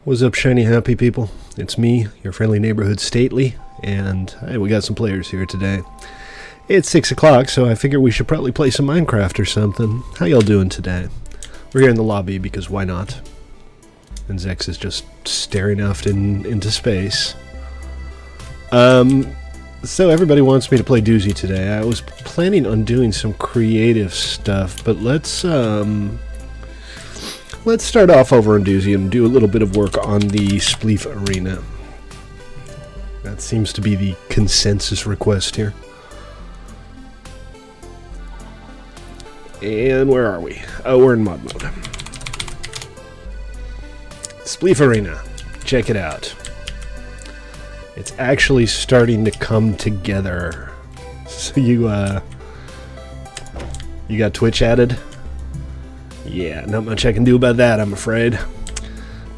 What's up, shiny happy people? It's me, your friendly neighborhood Stately, and hey, we got some players here today. It's 6 o'clock, so I figure we should probably play some Minecraft or something. How y'all doing today? We're here in the lobby because why not? And Zex is just staring off into space. So everybody wants me to play Doozy today. I was planning on doing some creative stuff, but let's start off over on Doozy and do a little bit of work on the Spleef Arena. That seems to be the consensus request here. And where are we? Oh, we're in mod mode. Spleef Arena. Check it out. It's actually starting to come together. So you got Twitch added? Yeah, not much I can do about that, I'm afraid.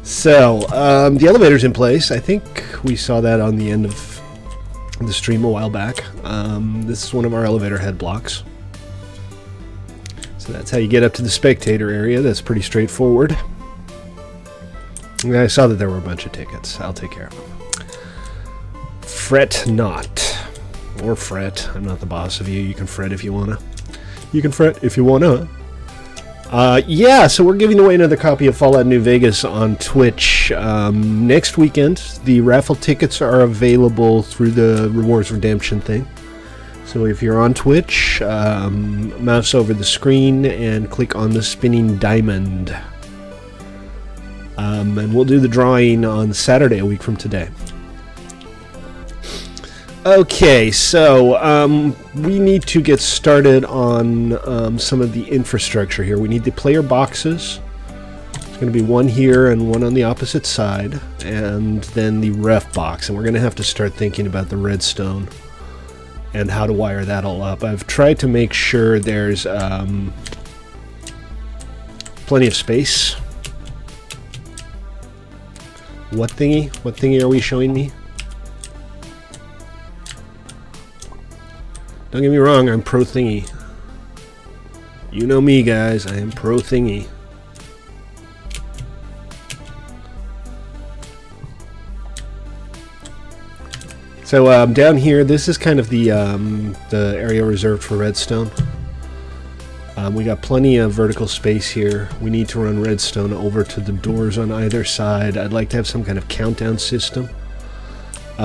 So, the elevator's in place. I think we saw that on the end of the stream a while back. This is one of our elevator head blocks. So that's how you get up to the spectator area. That's pretty straightforward. And I saw that there were a bunch of tickets. I'll take care of them. Fret not. Or fret. I'm not the boss of you. You can fret if you wanna. You can fret if you wanna. Yeah, so we're giving away another copy of Fallout New Vegas on Twitch next weekend. The raffle tickets are available through the rewards redemption thing. So if you're on Twitch, mouse over the screen and click on the spinning diamond. And we'll do the drawing on Saturday, a week from today. Okay, so we need to get started on some of the infrastructure here. We need the player boxes. There's going to be one here and one on the opposite side, and then the ref box. And we're going to have to start thinking about the redstone and how to wire that all up. I've tried to make sure there's plenty of space. What thingy? What thingy are we showing me? Don't get me wrong, I'm pro thingy. You know me, guys, I am pro thingy. So down here, this is kind of the area reserved for redstone. We got plenty of vertical space here. We need to run redstone over to the doors on either side. I'd like to have some kind of countdown system.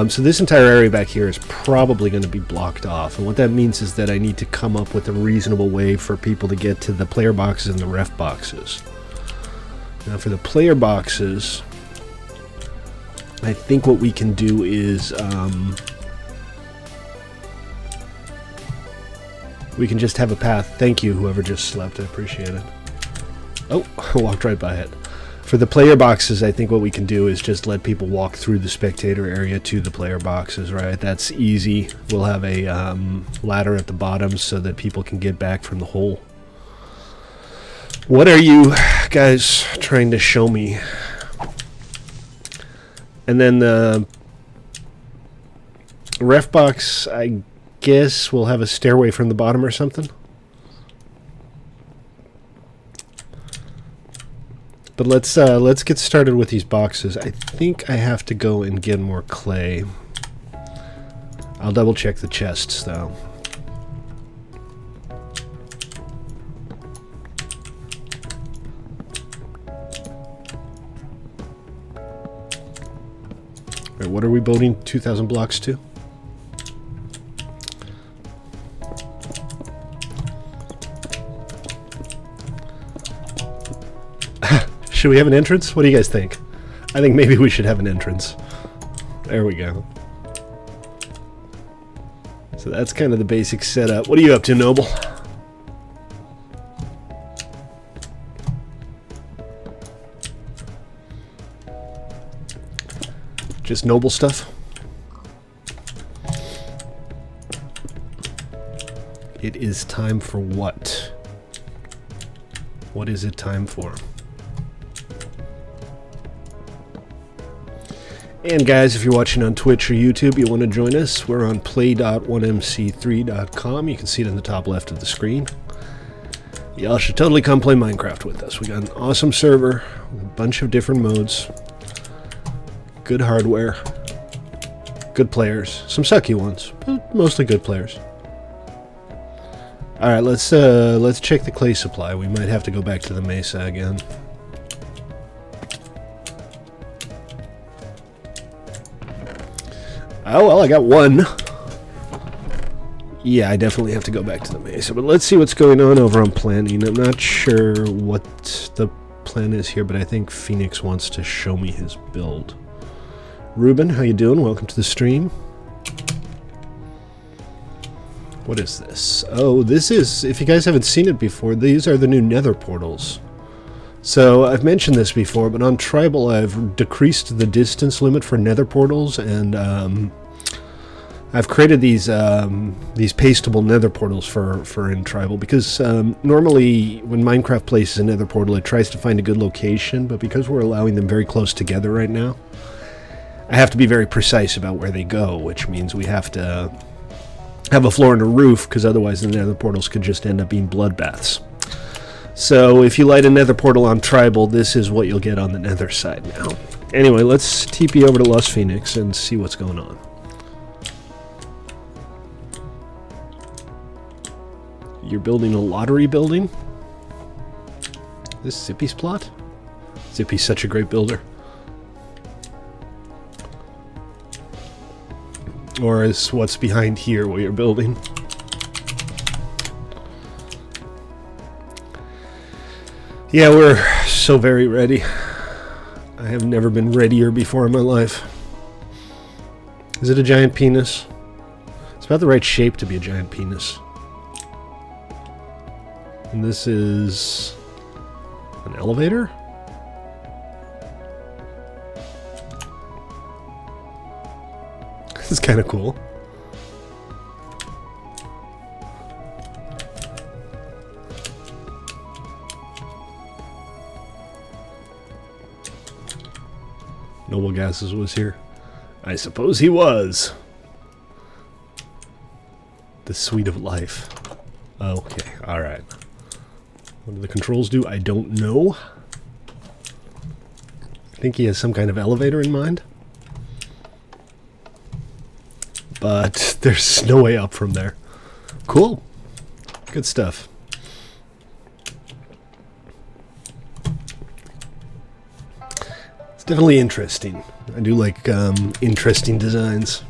So this entire area back here is probably going to be blocked off, and what that means is that I need to come up with a reasonable way for people to get to the player boxes and the ref boxes. Now for the player boxes, I think what we can do is we can just have a path. Thank you, whoever just slept, I appreciate it. Oh, I walked right by it. For the player boxes, I think what we can do is just let people walk through the spectator area to the player boxes, right? That's easy. We'll have a ladder at the bottom so that people can get back from the hole. What are you guys trying to show me? And then the ref box, I guess we'll have a stairway from the bottom or something. But let's get started with these boxes. I think I have to go and get more clay. I'll double check the chests though. Wait, what are we building 2,000 blocks to? Should we have an entrance? What do you guys think? I think maybe we should have an entrance. There we go. So that's kind of the basic setup. What are you up to, Noble? Just Noble stuff? It is time for what? What is it time for? And guys, if you're watching on Twitch or YouTube, you want to join us, we're on play.1mc3.com. You can see it in the top left of the screen. Y'all should totally come play Minecraft with us. We got an awesome server with a bunch of different modes. Good hardware. Good players. Some sucky ones, but mostly good players. Alright, let's check the clay supply. We might have to go back to the mesa again. Oh, well, I got one. Yeah, I definitely have to go back to the mesa. But let's see what's going on over on planning. I'm not sure what the plan is here, but I think Phoenix wants to show me his build. Ruben, how you doing? Welcome to the stream. What is this? Oh, this is, if you guys haven't seen it before, these are the new nether portals. So, I've mentioned this before, but on Tribal I've decreased the distance limit for nether portals, and I've created these pasteable nether portals for in Tribal, because normally when Minecraft places a nether portal it tries to find a good location, but because we're allowing them very close together right now, I have to be very precise about where they go, which means we have to have a floor and a roof, because otherwise the nether portals could just end up being bloodbaths. So if you light a nether portal on Tribal, this is what you'll get on the nether side now. Anyway, let's TP over to Lost Phoenix and see what's going on. You're building a lottery building? This Zippy's plot? Zippy's such a great builder. Or is what's behind here what you're building? Yeah, we're so very ready. I have never been readier before in my life. Is it a giant penis? It's about the right shape to be a giant penis. And this is an elevator? This is kind of cool. Noble Gases was here. I suppose he was. The Suite of Life. Okay, alright. What do the controls do? I don't know. I think he has some kind of elevator in mind. But there's no way up from there. Cool. Good stuff. It's definitely interesting. I do like interesting designs.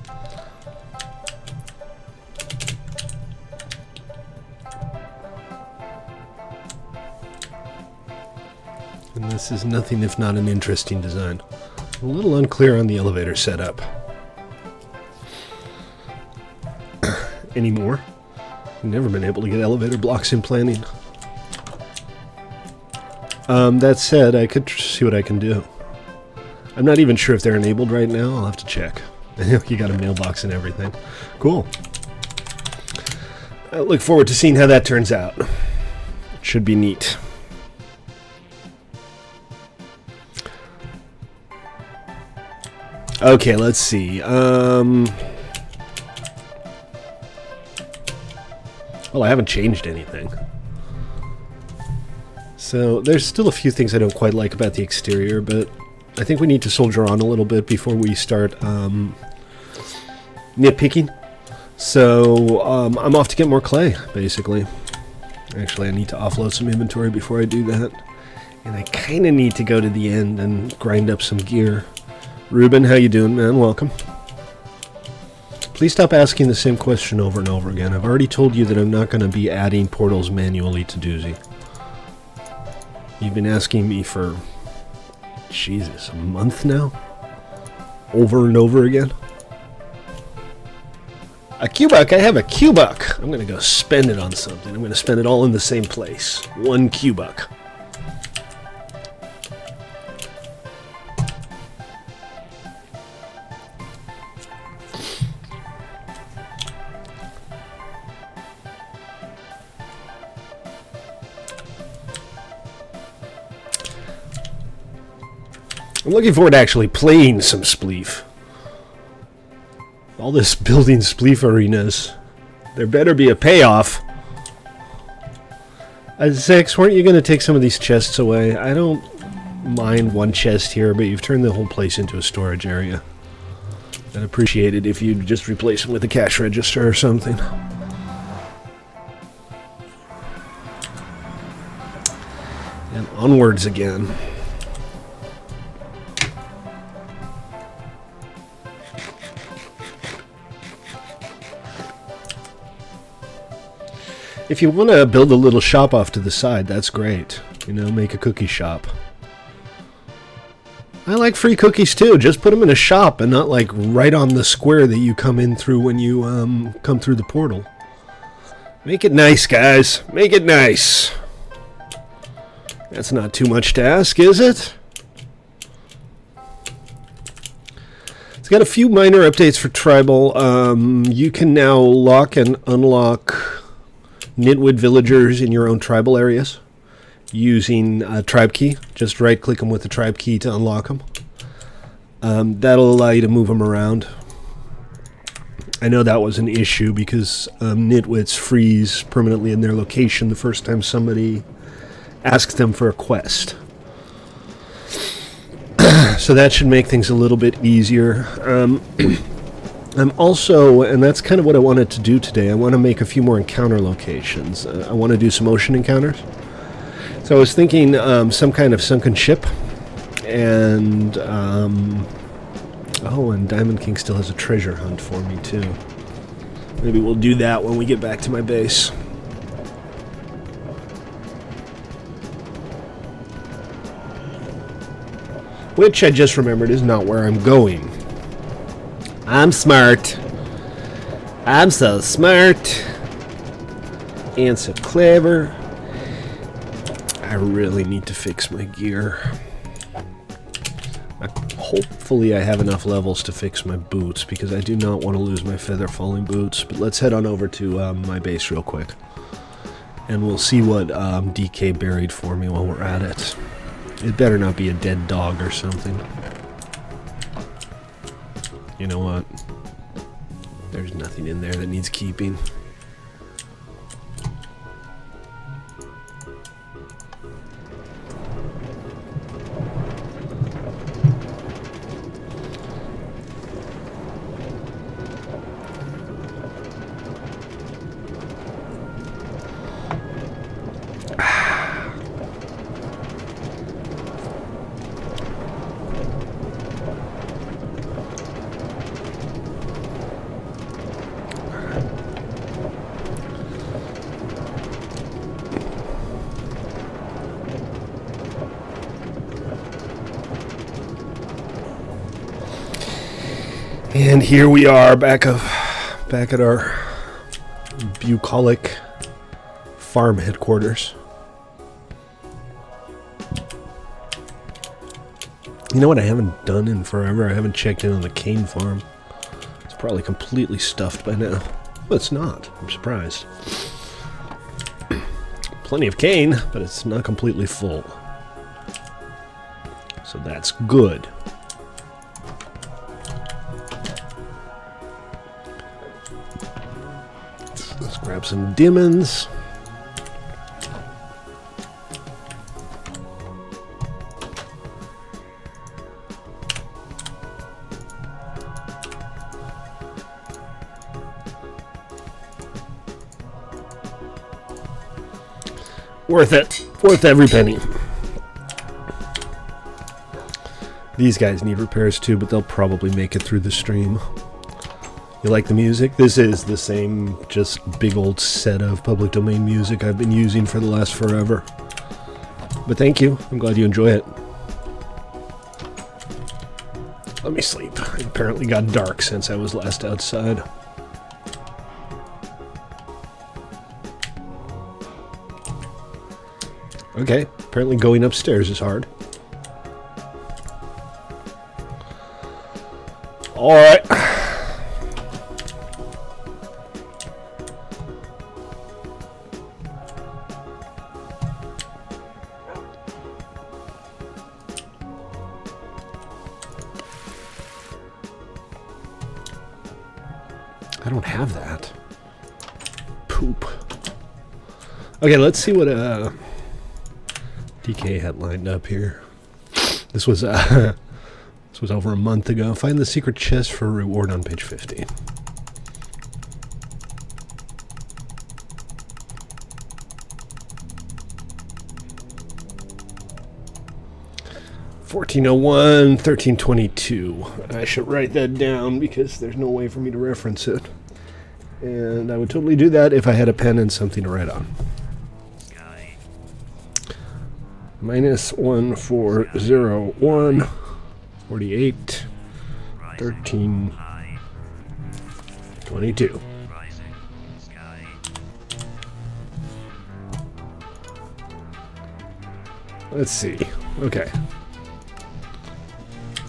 And this is nothing if not an interesting design. A little unclear on the elevator setup. Anymore. I've never been able to get elevator blocks in planning. That said, I could see what I can do. I'm not even sure if they're enabled right now. I'll have to check. You got a mailbox and everything. Cool. I look forward to seeing how that turns out. It should be neat. Okay, let's see. Well, I haven't changed anything. So, there's still a few things I don't quite like about the exterior, but I think we need to soldier on a little bit before we start nitpicking. So, I'm off to get more clay, basically. Actually, I need to offload some inventory before I do that. And I kind of need to go to the end and grind up some gear. Ruben, how you doing, man? Welcome. Please stop asking the same question over and over again. I've already told you that I'm not going to be adding portals manually to Doozy. You've been asking me for, Jesus, a month now? Over and over again? A Q-Buck? I have a Q-Buck! I'm going to go spend it on something. I'm going to spend it all in the same place. 1 Q-Buck. I'm looking forward to actually playing some Spleef. All this building Spleef arenas. There better be a payoff. Zex, weren't you going to take some of these chests away? I don't mind one chest here, but you've turned the whole place into a storage area. I'd appreciate it if you'd just replace it with a cash register or something. And onwards again. If you want to build a little shop off to the side, that's great. You know, make a cookie shop. I like free cookies too. Just put them in a shop and not like right on the square that you come in through when you come through the portal. Make it nice, guys. Make it nice. That's not too much to ask, is it? It's got a few minor updates for Tribal. You can now lock and unlock Nitwood villagers in your own tribal areas using a tribe key. Just right click them with the tribe key to unlock them. That'll allow you to move them around. I know that was an issue because Nitwits freeze permanently in their location the first time somebody asks them for a quest. So that should make things a little bit easier. I'm also, and that's kind of what I wanted to do today, I want to make a few more encounter locations. I want to do some ocean encounters. So I was thinking some kind of sunken ship, and oh, and Diamond King still has a treasure hunt for me too. Maybe we'll do that when we get back to my base. Which I just remembered is not where I'm going. I'm smart. I'm so smart. And so clever. I really need to fix my gear. Hopefully I have enough levels to fix my boots, because I do not want to lose my feather falling boots. But let's head on over to my base real quick. And we'll see what DK buried for me while we're at it. It better not be a dead dog or something. You know what? There's nothing in there that needs keeping. And here we are back at our bucolic farm headquarters. You know what I haven't done in forever? I haven't checked in on the cane farm. It's probably completely stuffed by now. Well, it's not. I'm surprised. Plenty of cane, but it's not completely full. So that's good. Let's grab some diamonds. Worth it. Worth every penny. These guys need repairs too, but they'll probably make it through the stream. You like the music? This is the same, just big old set of public domain music I've been using for the last forever. But thank you. I'm glad you enjoy it. Let me sleep. It apparently got dark since I was last outside. Okay, apparently going upstairs is hard. Alright. I don't have that. Poop. Okay, let's see what DK had lined up here. This was this was over a month ago. Find the secret chest for a reward on page 50. $14.01, $13.22. I should write that down because there's no way for me to reference it. And I would totally do that if I had a pen and something to write on. -1401, 48, 13.22. Let's see. Okay.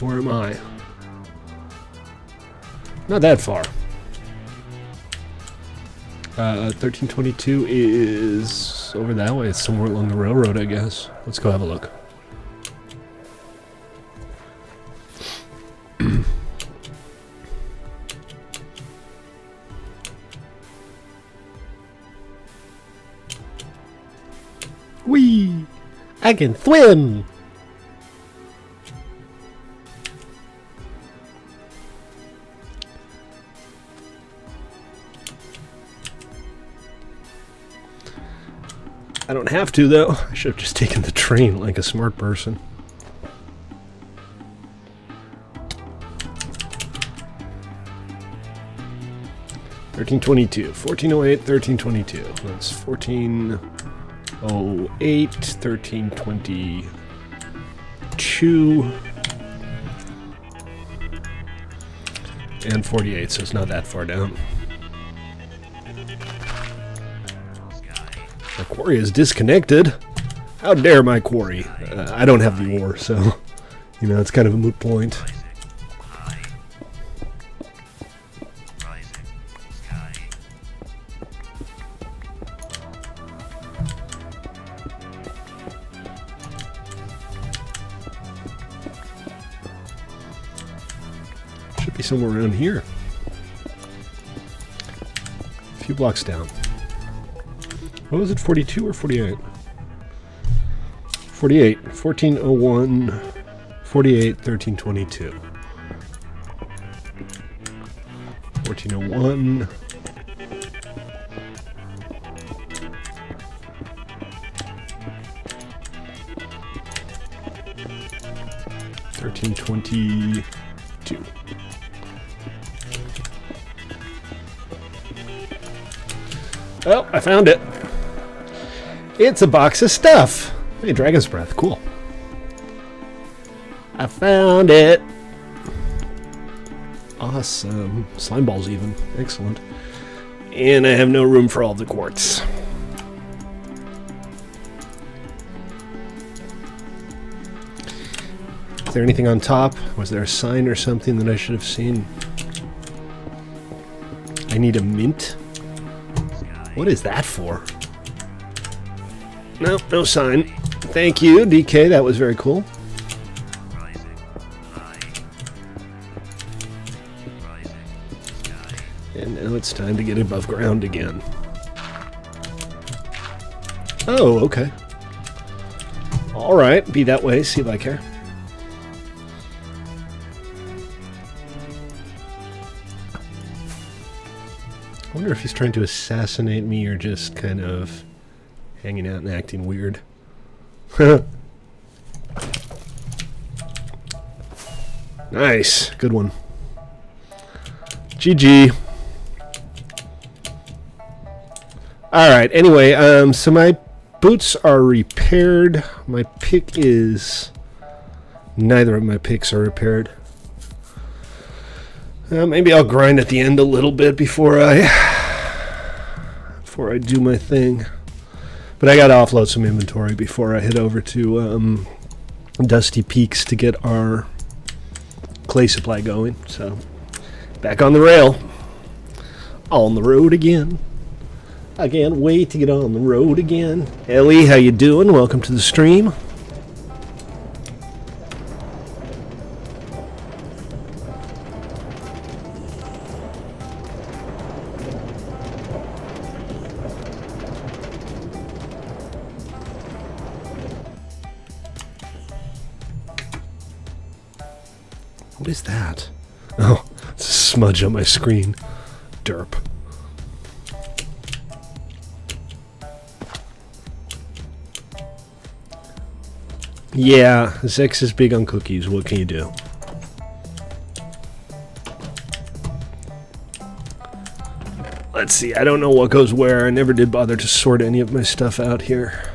Where am I? Not that far. 1322 is over that way. It's somewhere along the railroad, I guess. Let's go have a look. Whee! I can swim! I don't have to, though. I should have just taken the train like a smart person. $13.22, $14.08, $13.22. That's $14.08, $13.22, and 48. So it's not that far down. My quarry is disconnected. How dare my quarry? I don't have the ore, so, you know, it's kind of a moot point. Should be somewhere around here. A few blocks down. What was it, 42 or 48? 48, 1401, 48, 1322. 1401. 1322. Oh, I found it. It's a box of stuff. Hey, Dragon's Breath. Cool. I found it. Awesome. Slime balls even. Excellent. And I have no room for all the quartz. Is there anything on top? Was there a sign or something that I should have seen? I need a mint. What is that for? No, no sign. Thank you, DK. That was very cool. And now it's time to get above ground again. Oh, okay. All right, be that way. See if I care. I wonder if he's trying to assassinate me or just kind of hanging out and acting weird. Nice. Good one. GG. Alright, anyway, so my boots are repaired. My pick is... Neither of my picks are repaired. Maybe I'll grind at the end a little bit before I do my thing. But I gotta offload some inventory before I head over to Dusty Peaks to get our clay supply going. So, back on the rail. On the road again. I can't wait to get on the road again. Ellie, how you doing? Welcome to the stream. What is that? Oh, it's a smudge on my screen. Derp. Yeah, Zex is big on cookies. What can you do? Let's see. I don't know what goes where. I never did bother to sort any of my stuff out here.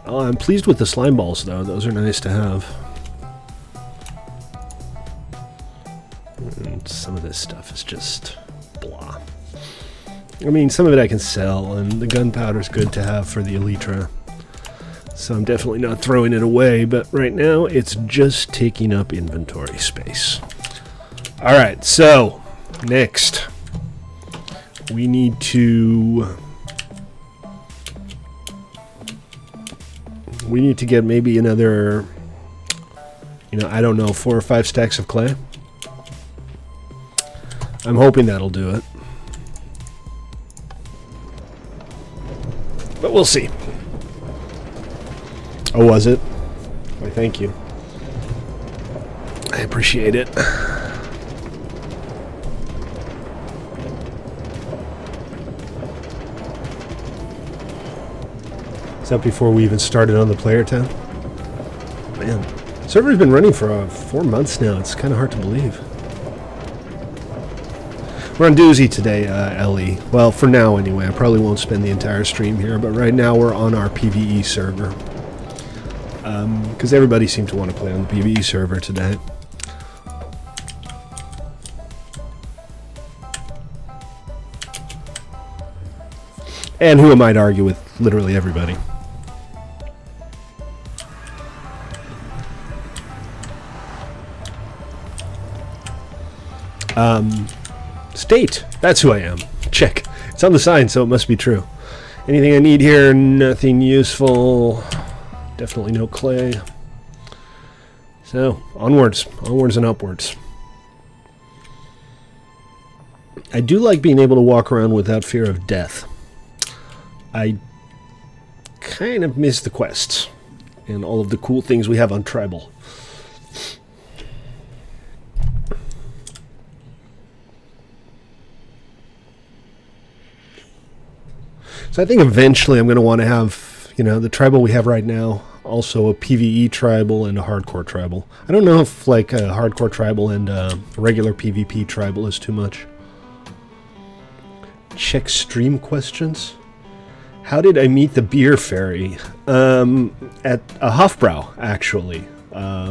Oh, I'm pleased with the slime balls, though. Those are nice to have. And some of this stuff is just blah. I mean, some of it I can sell, and the gunpowder's good to have for the Elytra. So I'm definitely not throwing it away, but right now it's just taking up inventory space. Alright, so next we need to get maybe another, you know, I don't know, 4 or 5 stacks of clay. I'm hoping that'll do it, but we'll see. Oh, was it? Why, thank you. I appreciate it. Is that before we even started on the player tab? Man, server's been running for 4 months now. It's kind of hard to believe. We're on Doozy today, Ellie. Well, for now anyway. I probably won't spend the entire stream here, but right now we're on our PvE server. Because everybody seemed to want to play on the PvE server today. And who am I to argue with literally everybody? State. That's who I am. Check. It's on the sign, so it must be true. Anything I need here? Nothing useful. Definitely no clay. So, onwards. Onwards and upwards. I do like being able to walk around without fear of death. I kind of miss the quests and all of the cool things we have on Tribal. So I think eventually I'm going to want to have, you know, the Tribal we have right now, also a PvE Tribal and a Hardcore Tribal. I don't know if like a Hardcore Tribal and a regular PvP Tribal is too much. Check stream questions. How did I meet the beer fairy? At a Hofbrau, actually. I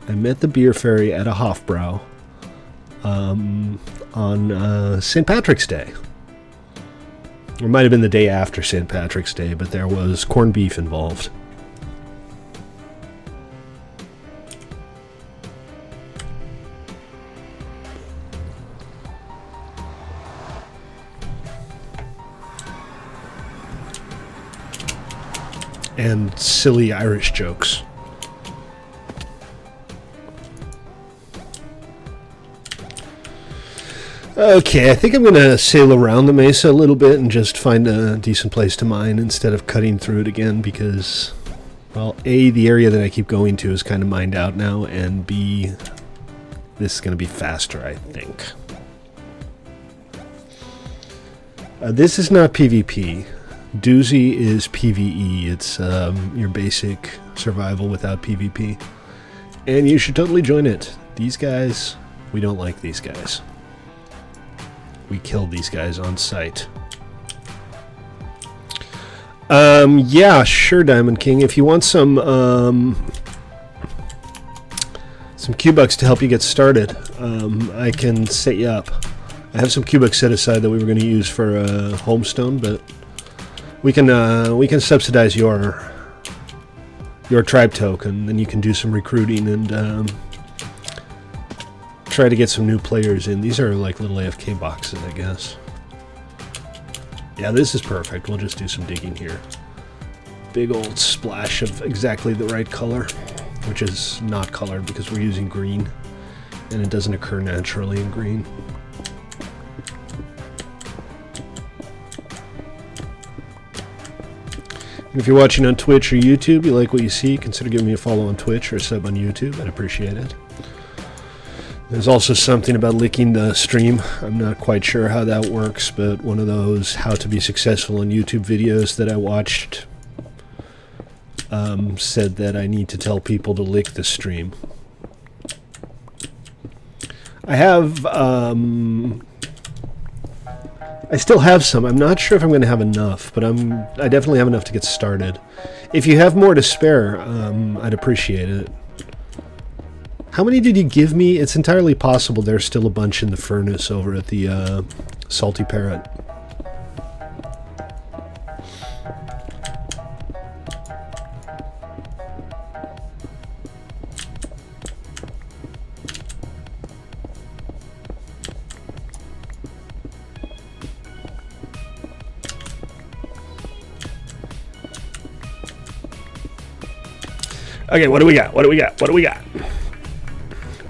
met the beer fairy at a Hofbrau on St. Patrick's Day. It might have been the day after St. Patrick's Day, but there was corned beef involved. And silly Irish jokes. Okay, I think I'm going to sail around the mesa a little bit and just find a decent place to mine instead of cutting through it again because, well, A, the area that I keep going to is kind of mined out now, and B, this is going to be faster, I think. This is not PvP. Doozy is PvE. It's your basic survival without PvP. And you should totally join it. These guys, we don't like these guys. We killed these guys on sight. Yeah, sure, Diamond King. If you want some Q-Bucks to help you get started, I can set you up. I have some Q-Bucks set aside that we were going to use for Homestone, but we can subsidize your tribe token, and you can do some recruiting and try to get some new players in. These are like little AFK boxes, I guess. Yeah, this is perfect. We'll just do some digging here. Big old splash of exactly the right color, which is not colored because we're using green, and it doesn't occur naturally in green. And if you're watching on Twitch or YouTube, you like what you see, consider giving me a follow on Twitch or a sub on YouTube. I'd appreciate it. There's also something about licking the stream. I'm not quite sure how that works, but one of those how to be successful in YouTube videos that I watched said that I need to tell people to lick the stream. I have, I still have some. I'm not sure if I'm going to have enough, but I definitely have enough to get started. If you have more to spare, I'd appreciate it. How many did you give me? It's entirely possible there's still a bunch in the furnace over at the Salty Parrot. Okay, what do we got? What do we got? What do we got?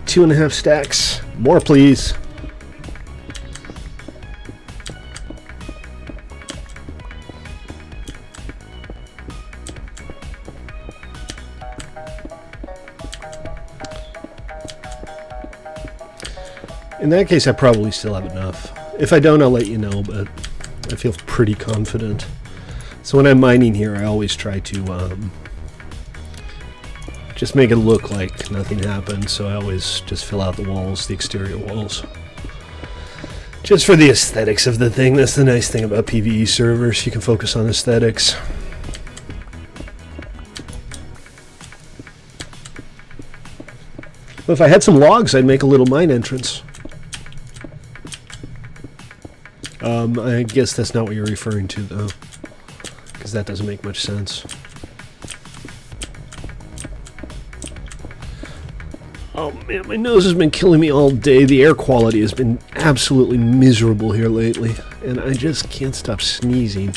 2.5 stacks. More, please. In that case, I probably still have enough. If I don't, I'll let you know, but I feel pretty confident. So when I'm mining here, I always try to just make it look like nothing happened, so I always just fill out the walls, the exterior walls. Just for the aesthetics of the thing. That's the nice thing about PvE servers. You can focus on aesthetics. Well, if I had some logs, I'd make a little mine entrance. I guess that's not what you're referring to, though, because that doesn't make much sense. Oh man, my nose has been killing me all day. The air quality has been absolutely miserable here lately, and I just can't stop sneezing.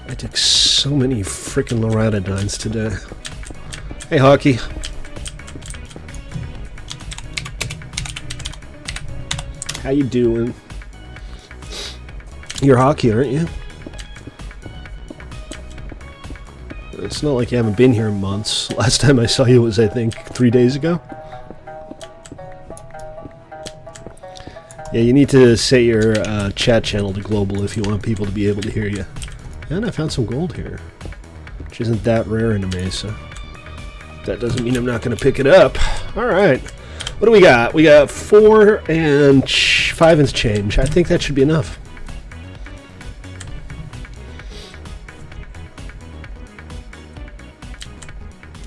I took so many frickin' loratadines today. Hey, Hockey. How you doing? You're Hockey, aren't you? It's not like you haven't been here in months. Last time I saw you was, I think, 3 days ago. Yeah, you need to set your chat channel to global if you want people to be able to hear you. And I found some gold here, which isn't that rare in a mesa. That doesn't mean I'm not going to pick it up. Alright. What do we got? We got 4 and 5 and change. I think that should be enough.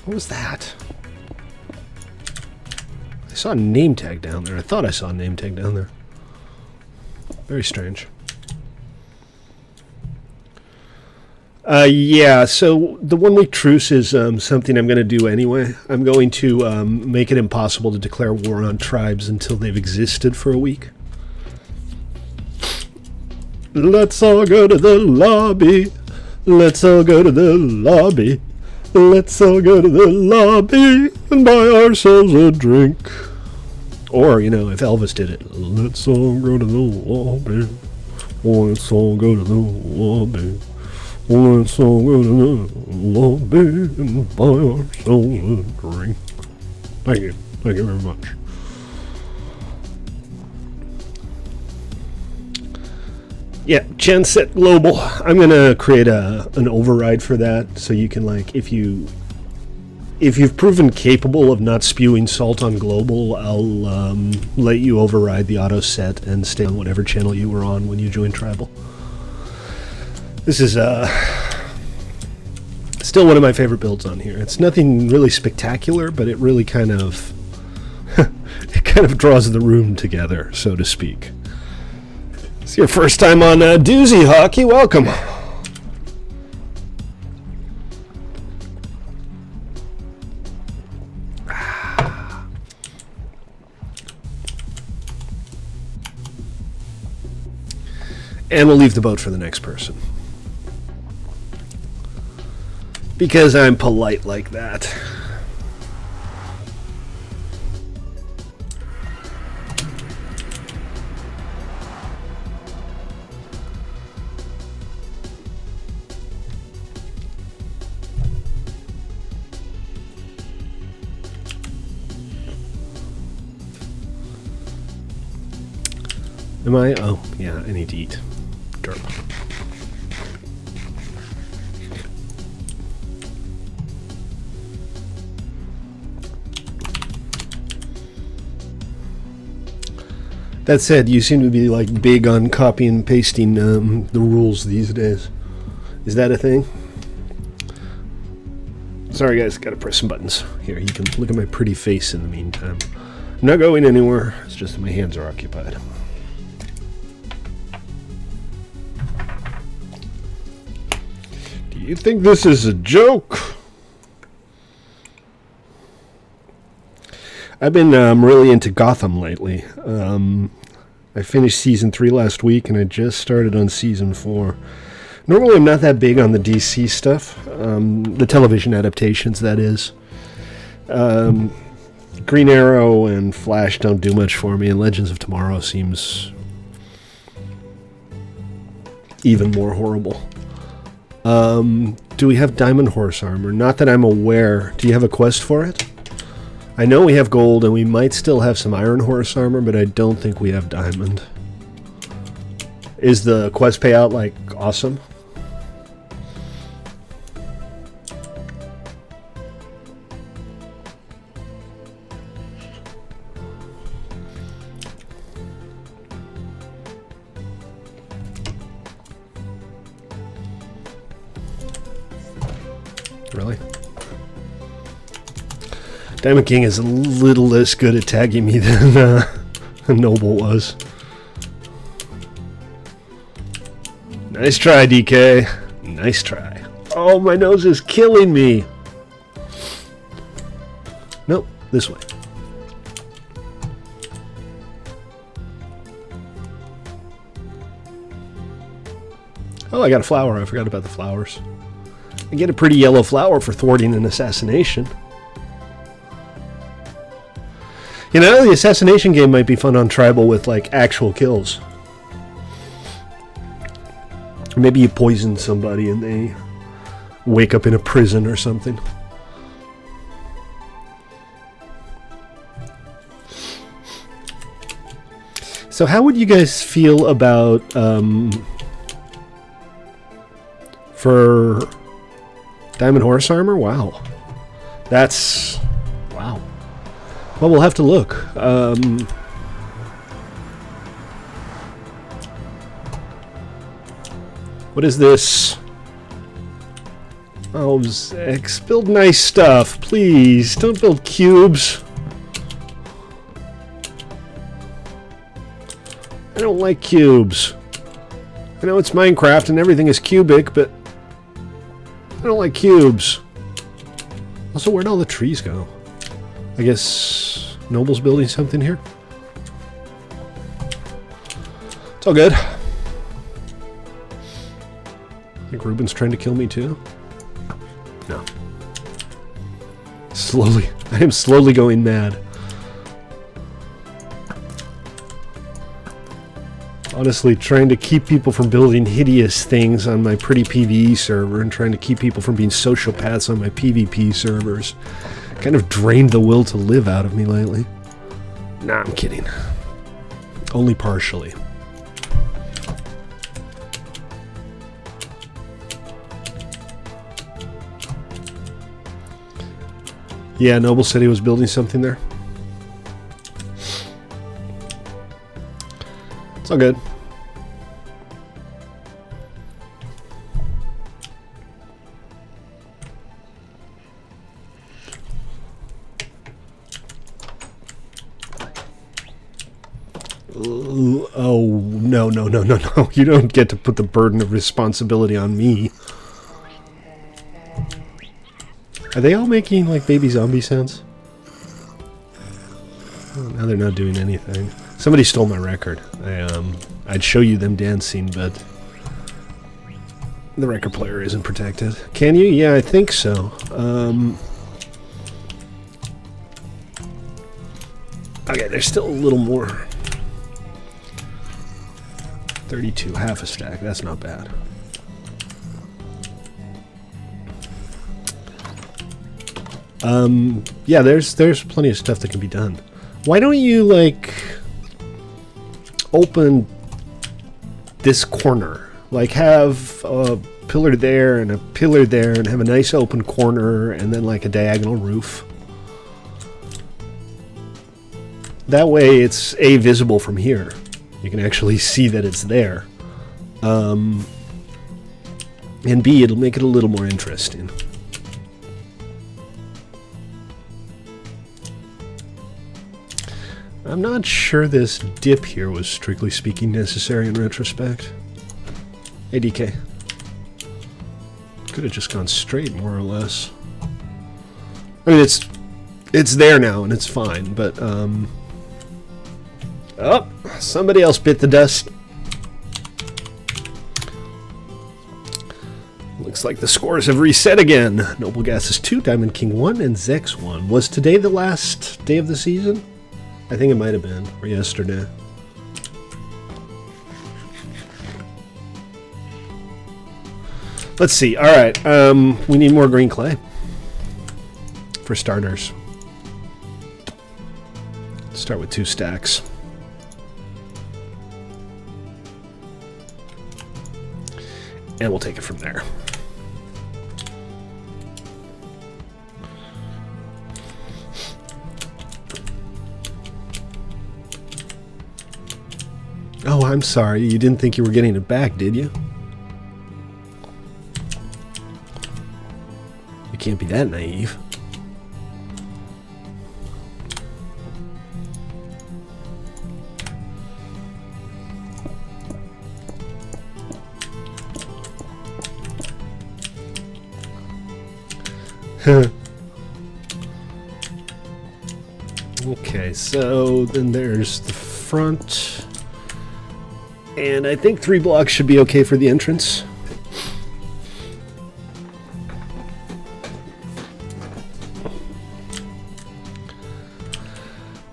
What was that? I saw a name tag down there. I thought I saw a name tag down there. Very strange. Yeah, so the 1 week truce is something I'm going to do anyway. I'm going to make it impossible to declare war on tribes until they've existed for a week. Let's all go to the lobby. Let's all go to the lobby. Let's all go to the lobby and buy ourselves a drink. Or, you know, if Elvis did it, let's all go to the lobby. Let's all go to the lobby. Let's all go to the lobby and buy ourselves a drink. Thank you. Thank you very much. Yeah, Genset Global. I'm gonna create an override for that, so you can, like, if you've proven capable of not spewing salt on global, I'll let you override the auto set and stay on whatever channel you were on when you joined Tribal. This is still one of my favorite builds on here. It's nothing really spectacular, but it really kind of it kind of draws the room together, so to speak. It's your first time on Doozy Hockey. Welcome. And we'll leave the boat for the next person. Because I'm polite like that. Am I? Oh, yeah, I need to eat. Derp. That said, you seem to be like big on copy and pasting the rules these days. Is that a thing? Sorry guys, gotta press some buttons. Here, you can look at my pretty face in the meantime. I'm not going anywhere, it's just that my hands are occupied. Do you think this is a joke? I've been really into Gotham lately. I finished Season 3 last week, and I just started on Season 4. Normally I'm not that big on the DC stuff, the television adaptations, that is. Green Arrow and Flash don't do much for me, and Legends of Tomorrow seems even more horrible. Do we have Diamond Horse armor? Not that I'm aware. Do you have a quest for it? I know we have gold, and we might still have some Iron Horse armor, but I don't think we have diamond. Is the quest payout, like, awesome? Really? Diamond King is a little less good at tagging me than Noble was. Nice try, DK. Nice try. Oh, my nose is killing me. Nope, this way. Oh, I got a flower. I forgot about the flowers. I get a pretty yellow flower for thwarting an assassination. You know, the assassination game might be fun on Tribal with, like, actual kills. Maybe you poison somebody and they wake up in a prison or something. So how would you guys feel about, for Diamond Horse armor? Wow. That's... wow. Well, we'll have to look. What is this? Oh, Zex, build nice stuff, please. Don't build cubes. I don't like cubes. I know it's Minecraft and everything is cubic, but I don't like cubes. Also, where'd all the trees go? I guess Noble's building something here. It's all good. I think Ruben's trying to kill me too. No. Slowly. I am slowly going mad. Honestly, trying to keep people from building hideous things on my pretty PvE server and trying to keep people from being sociopaths on my PvP servers kind of drained the will to live out of me lately. Nah, I'm kidding. Only partially. Yeah, Noble said he was building something there. It's all good. Oh, no, no, no, no, no. You don't get to put the burden of responsibility on me. Are they all making, like, baby zombie sounds? Oh, now they're not doing anything. Somebody stole my record. I'd show you them dancing, but the record player isn't protected. Can you? Yeah, I think so. Okay, there's still a little more. 32, half a stack. That's not bad. Yeah, there's plenty of stuff that can be done. Why don't you, like... open this corner. Like have a pillar there and a pillar there and have a nice open corner and then like a diagonal roof. That way it's A, visible from here. You can actually see that it's there. And B, it'll make it a little more interesting. I'm not sure this dip here was, strictly speaking, necessary in retrospect. Hey, DK. Could have just gone straight, more or less. I mean, it's there now, and it's fine, but, oh, somebody else bit the dust. Looks like the scores have reset again. Noble Gas is 2, Diamond King 1, and Zex 1. Was today the last day of the season? I think it might have been, or yesterday. Let's see. Alright, we need more green clay. For starters. Start with 2 stacks. And we'll take it from there. Oh, I'm sorry. You didn't think you were getting it back, did you? You can't be that naive. Okay, so then there's the front. And I think 3 blocks should be okay for the entrance.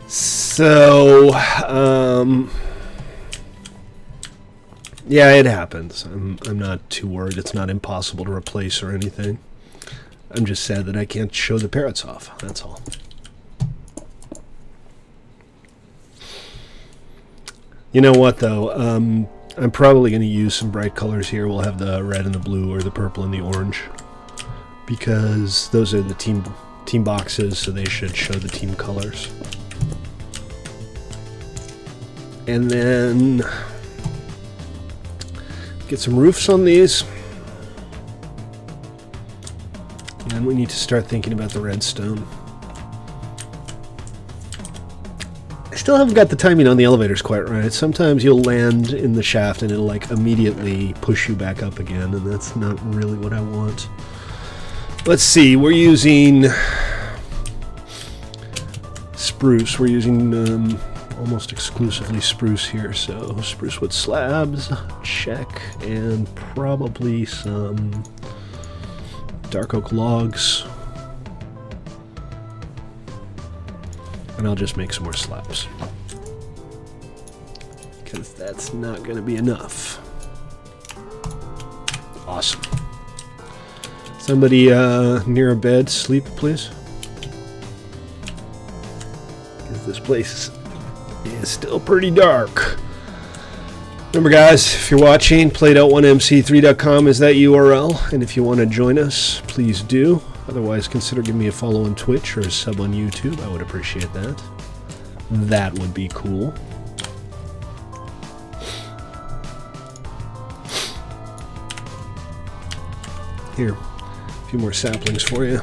So, yeah, it happens. I'm not too worried. It's not impossible to replace or anything. I'm just sad that I can't show the parrots off. That's all. You know what, though? I'm probably going to use some bright colors here. We'll have the red and the blue, or the purple and the orange, because those are the team boxes, so they should show the team colors. And then get some roofs on these. And we need to start thinking about the redstone. I still haven't got the timing on the elevators quite right. Sometimes you'll land in the shaft and it'll like immediately push you back up again, and that's not really what I want. Let's see, we're using spruce. We're using almost exclusively spruce here, so spruce wood slabs, check, and probably some dark oak logs. And I'll just make some more slabs, because that's not going to be enough. Awesome. Somebody near a bed, sleep, please. Because this place is still pretty dark. Remember, guys, if you're watching, played1mc3.com is that URL, and if you want to join us, please do. Otherwise, consider giving me a follow on Twitch or a sub on YouTube. I would appreciate that. That would be cool. Here, a few more saplings for you.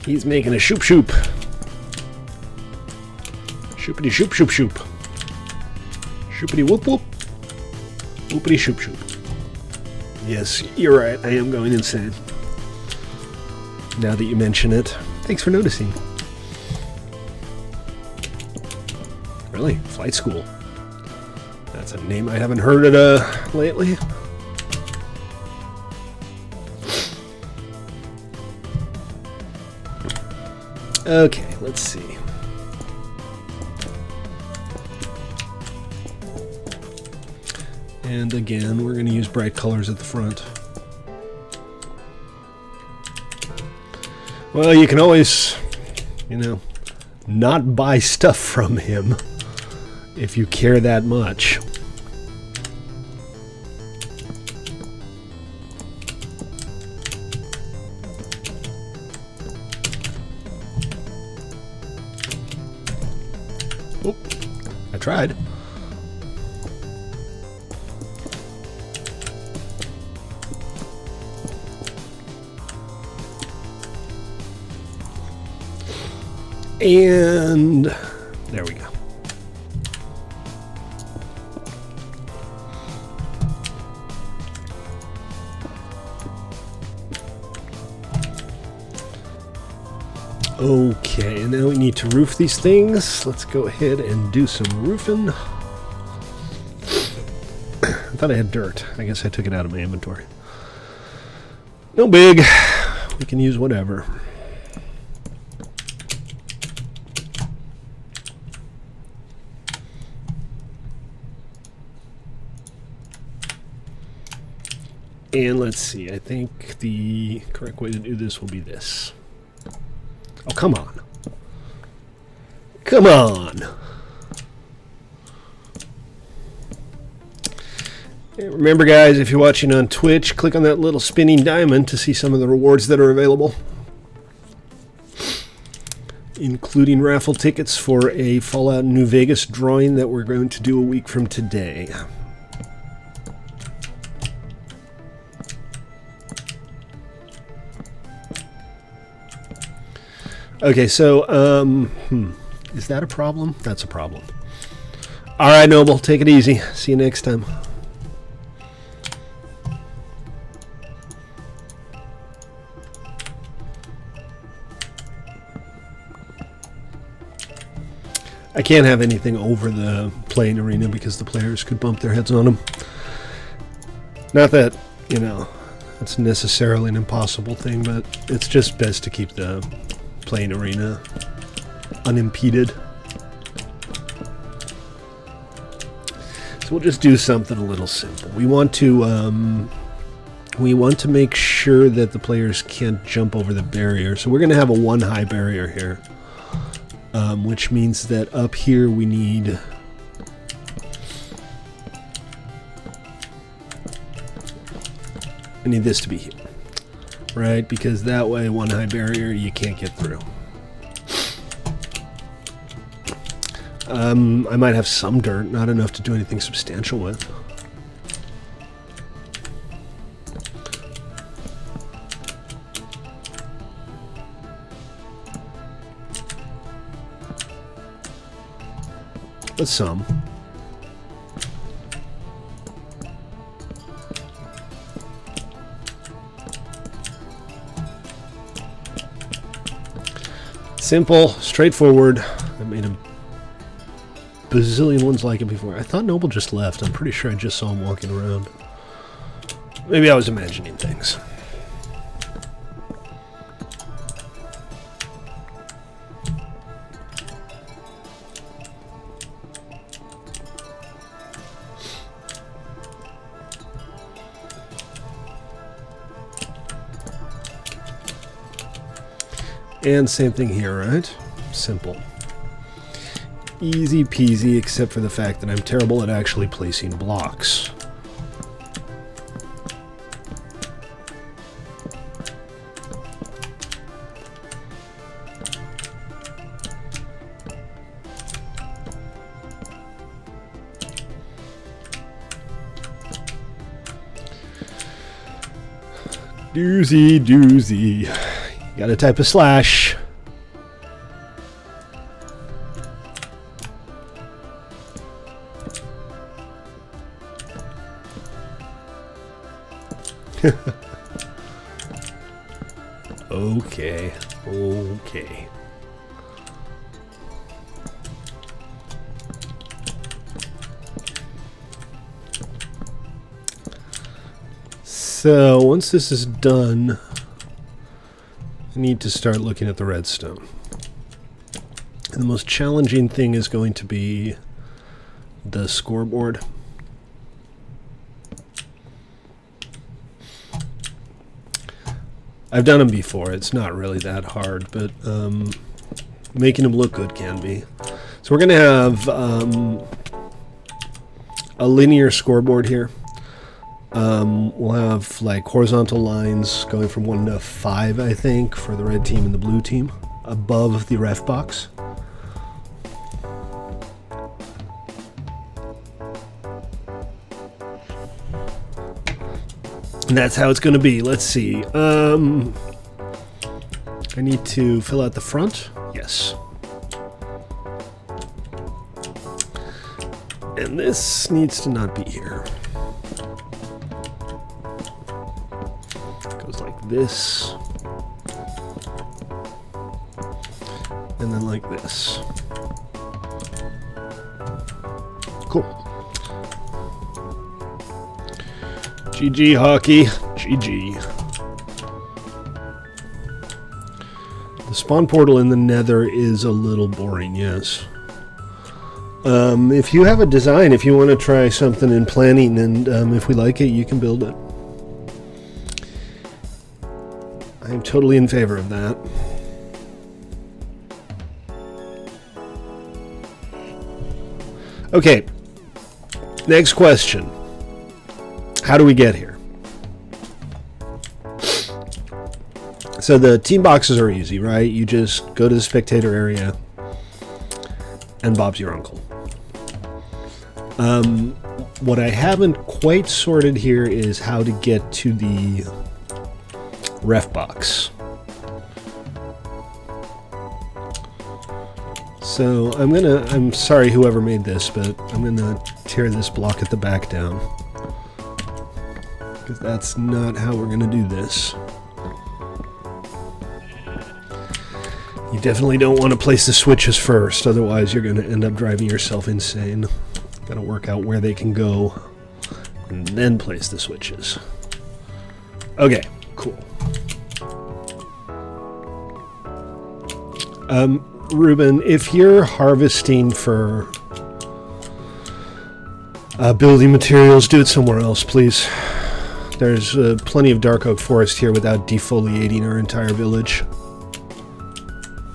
He's making a shoop shoop. Shoopity shoop shoop shoop. Shoopity whoop whoop. Whoopity shoop shoop. Yes, you're right. I am going insane. Now that you mention it. Thanks for noticing. Really? Flight school. That's a name I haven't heard it lately. Okay, let's see. And again, we're going to use bright colors at the front. Well, you can always, you know, not buy stuff from him if you care that much. Oh, I tried. And there we go. Okay, and now we need to roof these things. Let's go ahead and do some roofing. I thought I had dirt. I guess I took it out of my inventory. No big. We can use whatever. And let's see, I think the correct way to do this will be this. Oh, come on. Come on. And remember, guys, if you're watching on Twitch, click on that little spinning diamond to see some of the rewards that are available, including raffle tickets for a Fallout New Vegas drawing that we're going to do a week from today. Okay, so, is that a problem? That's a problem. All right, Noble, take it easy. See you next time. I can't have anything over the playing arena because the players could bump their heads on them. Not that, you know, it's necessarily an impossible thing, but it's just best to keep the playing arena unimpeded. So we'll just do something a little simple. We want to make sure that the players can't jump over the barrier. So we're going to have a one high barrier here, which means that up here we need this to be here. Right, because that way, one high barrier, you can't get through. I might have some dirt, not enough to do anything substantial with. But some. Simple, straightforward. I made a bazillion ones like it before. I thought Noble just left. I'm pretty sure I just saw him walking around. Maybe I was imagining things. And same thing here, right? Simple. Easy peasy, except for the fact that I'm terrible at actually placing blocks. Doozy, doozy. You gotta type a slash. Okay, okay. So once this is done, I need to start looking at the redstone. And the most challenging thing is going to be the scoreboard. I've done them before. It's not really that hard, but making them look good can be. So we're going to have a linear scoreboard here. We'll have like horizontal lines going from 1 to 5, I think, for the red team and the blue team above the ref box. And that's how it's going to be. Let's see. I need to fill out the front. Yes. And this needs to not be here. Goes like this. And then like this. Cool. GG hockey. GG. The spawn portal in the Nether is a little boring, yes. If you have a design, if you want to try something in planning, and if we like it, you can build it. I'm totally in favor of that. Okay, next question. How do we get here? So the team boxes are easy, right? You just go to the spectator area and Bob's your uncle. What I haven't quite sorted here is how to get to the ref box. So I'm sorry whoever made this, but I'm gonna tear this block at the back down, because that's not how we're gonna do this. You definitely don't want to place the switches first, otherwise you're gonna end up driving yourself insane. Gotta work out where they can go and then place the switches. Okay, cool. Ruben, if you're harvesting for building materials, do it somewhere else, please. There's plenty of dark oak forest here without defoliating our entire village.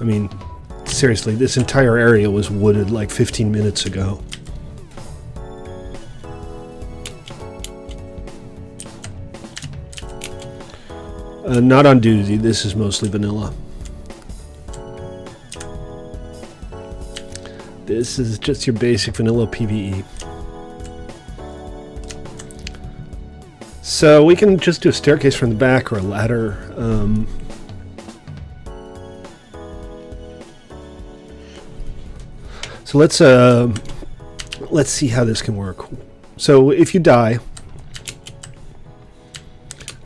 I mean, seriously, this entire area was wooded like 15 minutes ago. Not on Doozy, this is mostly vanilla. This is just your basic vanilla PvE. So we can just do a staircase from the back or a ladder. So let's see how this can work. So if you die,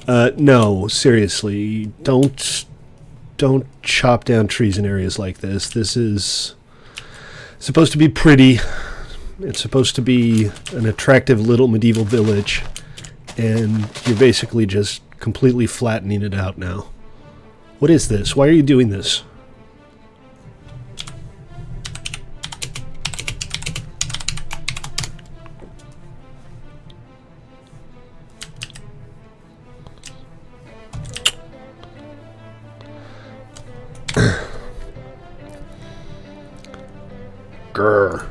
no, seriously, don't chop down trees in areas like this. This is supposed to be pretty. It's supposed to be an attractive little medieval village, and you're basically just completely flattening it out now. What is this? Why are you doing this? Grr.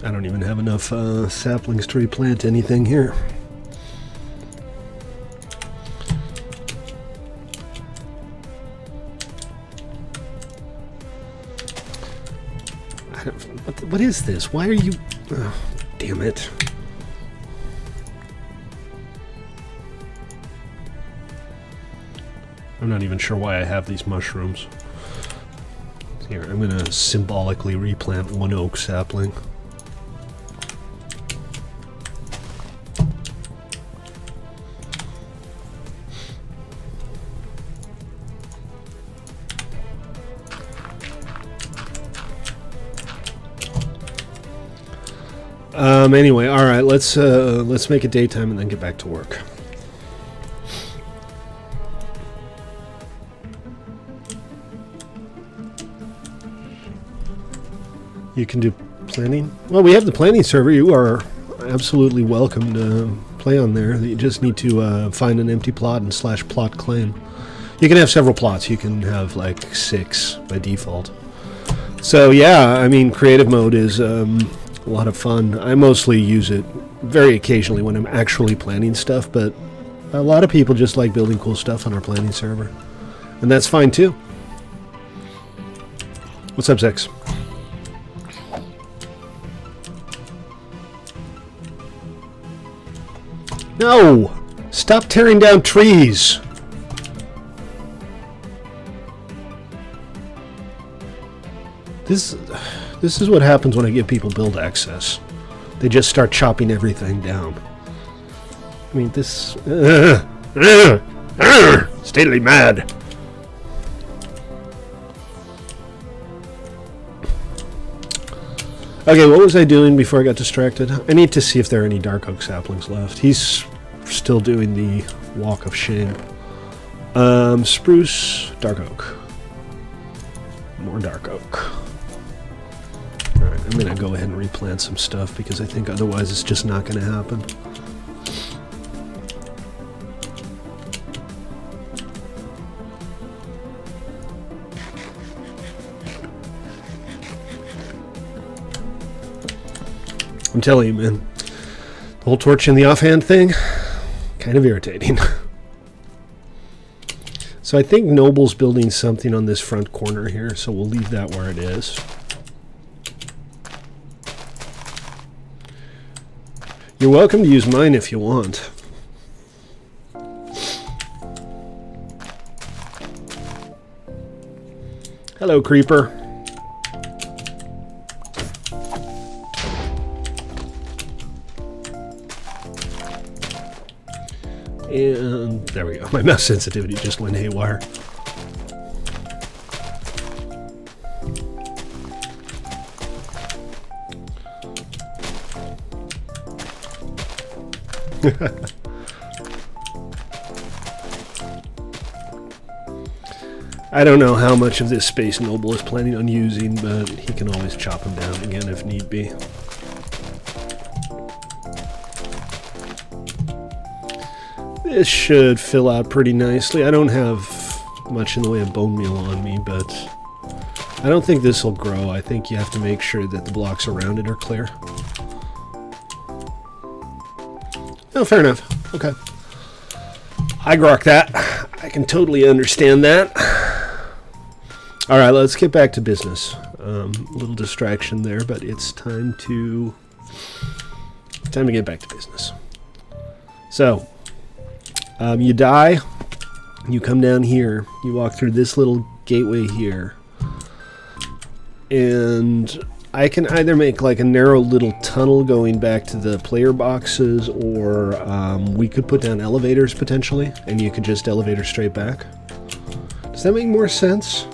I don't even have enough saplings to replant anything here. What is this? Why are you... Oh, damn it. I'm not even sure why I have these mushrooms. Here, I'm going to symbolically replant one oak sapling. Anyway, all right, let's make it daytime and then get back to work. You can do planning. Well, we have the planning server. You are absolutely welcome to play on there. You just need to find an empty plot and / plot claim. You can have several plots. You can have like 6 by default. So yeah, I mean, creative mode is a lot of fun. I mostly use it very occasionally when I'm actually planning stuff, but a lot of people just like building cool stuff on our planning server. And that's fine too. What's up, Zex? No! Stop tearing down trees! This is what happens when I give people build access. They just start chopping everything down. I mean, this... stately mad! Okay, what was I doing before I got distracted? I need to see if there are any dark oak saplings left. He's still doing the walk of shame. Spruce, dark oak. More dark oak. Alright, I'm going to go ahead and replant some stuff because I think otherwise it's just not going to happen. I'm telling you, man, the whole torch in the offhand thing, kind of irritating. So I think Noble's building something on this front corner here, so we'll leave that where it is. You're welcome to use mine if you want. Hello, Creeper. And there we go. My mouse sensitivity just went haywire. I don't know how much of this space Noble is planning on using, but he can always chop them down again if need be. This should fill out pretty nicely. I don't have much in the way of bone meal on me, but I don't think this will grow. I think you have to make sure that the blocks around it are clear. Oh, fair enough. Okay. I grok that. I can totally understand that. Alright, let's get back to business. A little distraction there, but it's time to get back to business. So, you die, you come down here, you walk through this little gateway here, and I can either make like a narrow little tunnel going back to the player boxes, or we could put down elevators potentially, and you could just elevator straight back. Does that make more sense?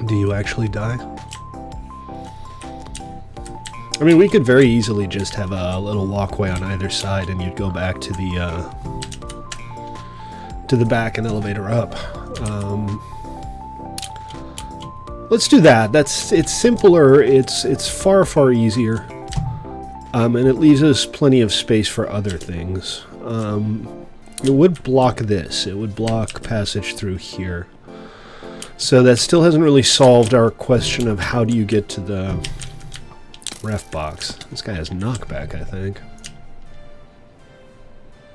Do you actually die? I mean, we could very easily just have a little walkway on either side, and you'd go back to the back and elevator up. Let's do that. It's simpler. It's far easier, and it leaves us plenty of space for other things. It would block this. It would block passage through here. So that still hasn't really solved our question of how do you get to the ref box. This guy has knockback, I think.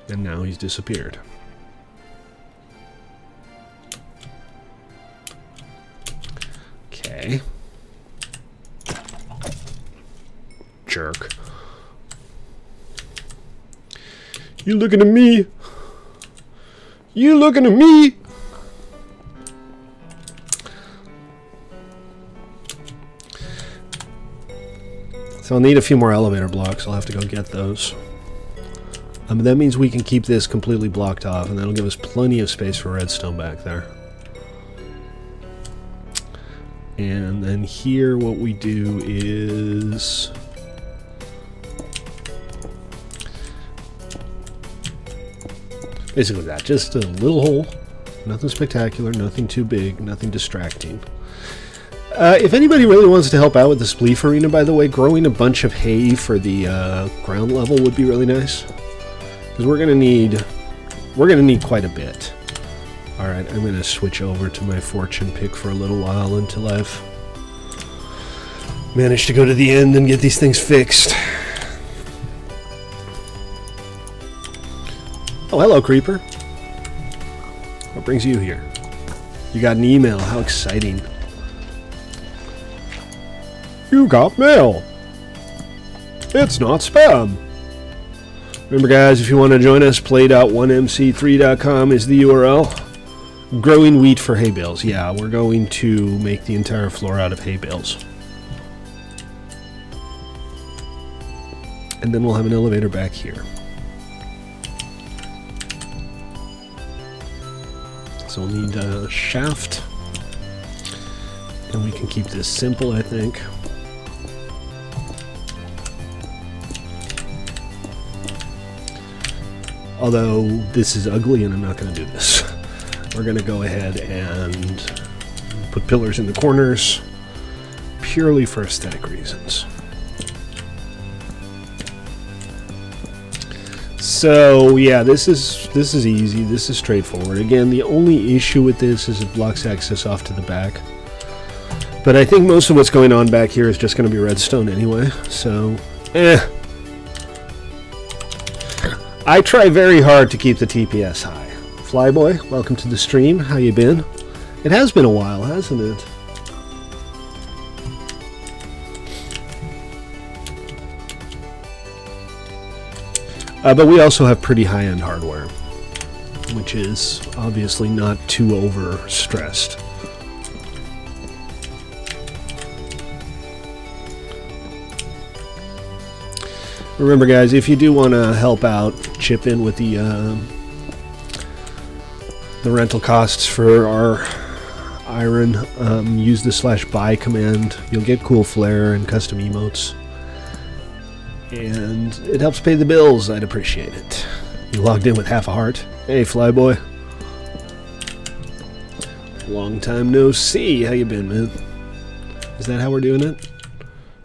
And now he's disappeared. Okay. Jerk. You looking at me? You looking at me? So I'll need a few more elevator blocks. I'll have to go get those. That means we can keep this completely blocked off, and that'll give us plenty of space for redstone back there. And then here what we do is basically that, just a little hole, nothing spectacular, nothing too big, nothing distracting. If anybody really wants to help out with the Spleef Arena, by the way, growing a bunch of hay for the ground level would be really nice, because we're gonna need quite a bit. All right, I'm gonna switch over to my fortune pick for a little while until I've managed to go to the end and get these things fixed. Oh, hello, Creeper. What brings you here? You got an email. How exciting. You got mail. It's not spam. Remember, guys, if you want to join us, play.1mc3.com is the URL. Growing wheat for hay bales. Yeah, we're going to make the entire floor out of hay bales. And then we'll have an elevator back here. So we'll need a shaft. And we can keep this simple, I think. Although this is ugly and I'm not going to do this. We're going to go ahead and put pillars in the corners purely for aesthetic reasons. So yeah, this is easy. This is straightforward. Again, the only issue with this is it blocks access off to the back. But I think most of what's going on back here is just going to be redstone anyway. So, I try very hard to keep the TPS high. Flyboy, welcome to the stream. How you been? It has been a while, hasn't it? But we also have pretty high-end hardware, which is obviously not too overstressed. Remember, guys, if you do want to help out, chip in with the rental costs for our iron, use the /buy command. You'll get cool flare and custom emotes. And it helps pay the bills. I'd appreciate it. You logged in with half a heart. Hey, Flyboy. Long time no see. How you been, man? Is that how we're doing it?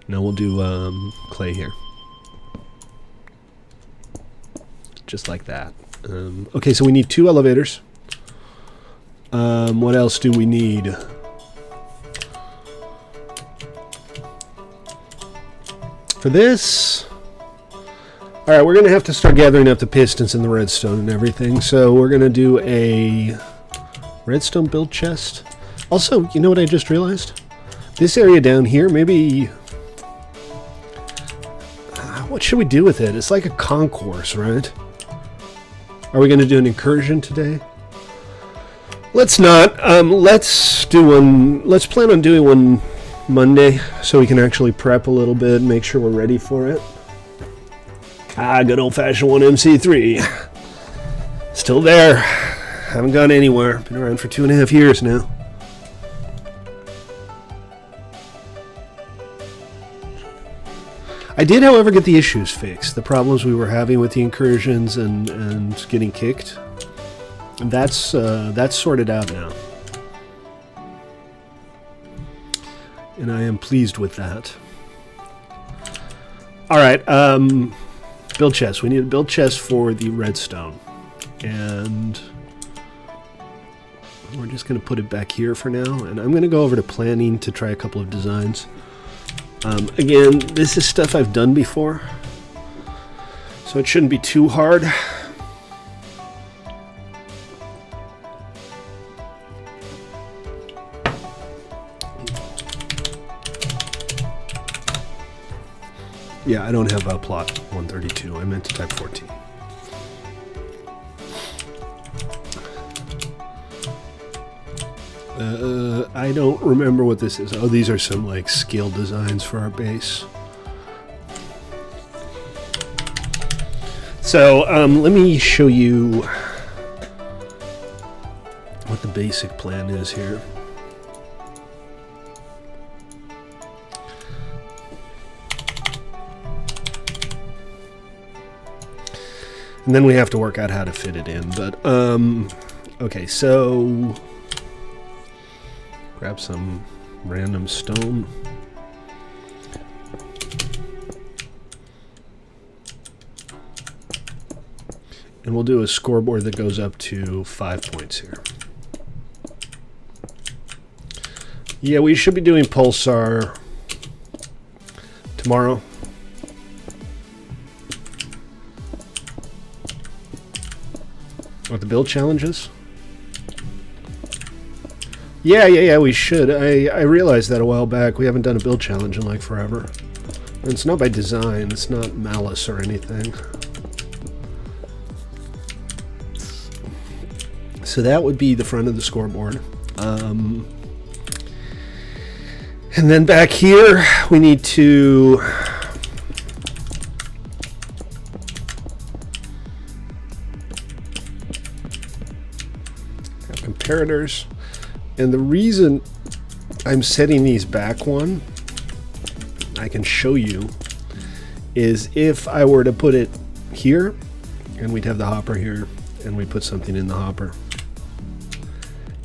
No, we'll do clay here. Just like that. Okay, so we need 2 elevators. What else do we need? For this... Alright, we're going to have to start gathering up the pistons and the redstone and everything. So we're going to do a redstone build chest. Also, you know what I just realized? This area down here, maybe... what should we do with it? It's like a concourse, right? Are we going to do an incursion today? Let's not. Let's do one. Let's plan on doing one Monday so we can actually prep a little bit and make sure we're ready for it. Ah, good old-fashioned 1MC3. Still there. Haven't gone anywhere. Been around for 2.5 years now. I did, however, get the issues fixed. The problems we were having with the incursions and getting kicked. And that's sorted out now. And I am pleased with that. Alright, build chest. We need a build chest for the redstone. And we're just going to put it back here for now. And I'm going to go over to planning to try a couple of designs. Again, this is stuff I've done before, so it shouldn't be too hard. Yeah, I don't have a plot 132. I meant to type 14. I don't remember what this is. Oh, these are some like scale designs for our base. So let me show you what the basic plan is here. And then we have to work out how to fit it in. But, okay, so grab some random stone. And we'll do a scoreboard that goes up to 5 points here. Yeah, we should be doing Pulsar tomorrow. What, the build challenges? Yeah, we should. I realized that a while back. We haven't done a build challenge in like forever. And it's not by design. It's not malice or anything. So that would be the front of the scoreboard. And then back here, we need to have comparators. And the reason I'm setting these back one, I can show you, is if I were to put it here, and we'd have the hopper here, and we put something in the hopper,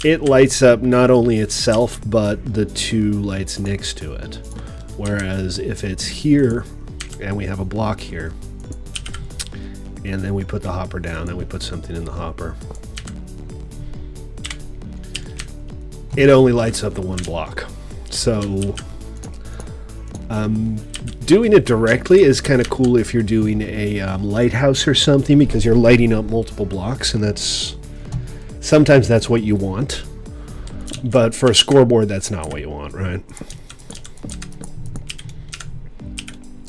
it lights up not only itself, but the two lights next to it. Whereas if it's here, and we have a block here, and then we put the hopper down, and we put something in the hopper, it only lights up the one block. So doing it directly is kind of cool if you're doing a lighthouse or something, because you're lighting up multiple blocks, and that's sometimes that's what you want. But for a scoreboard, that's not what you want, right?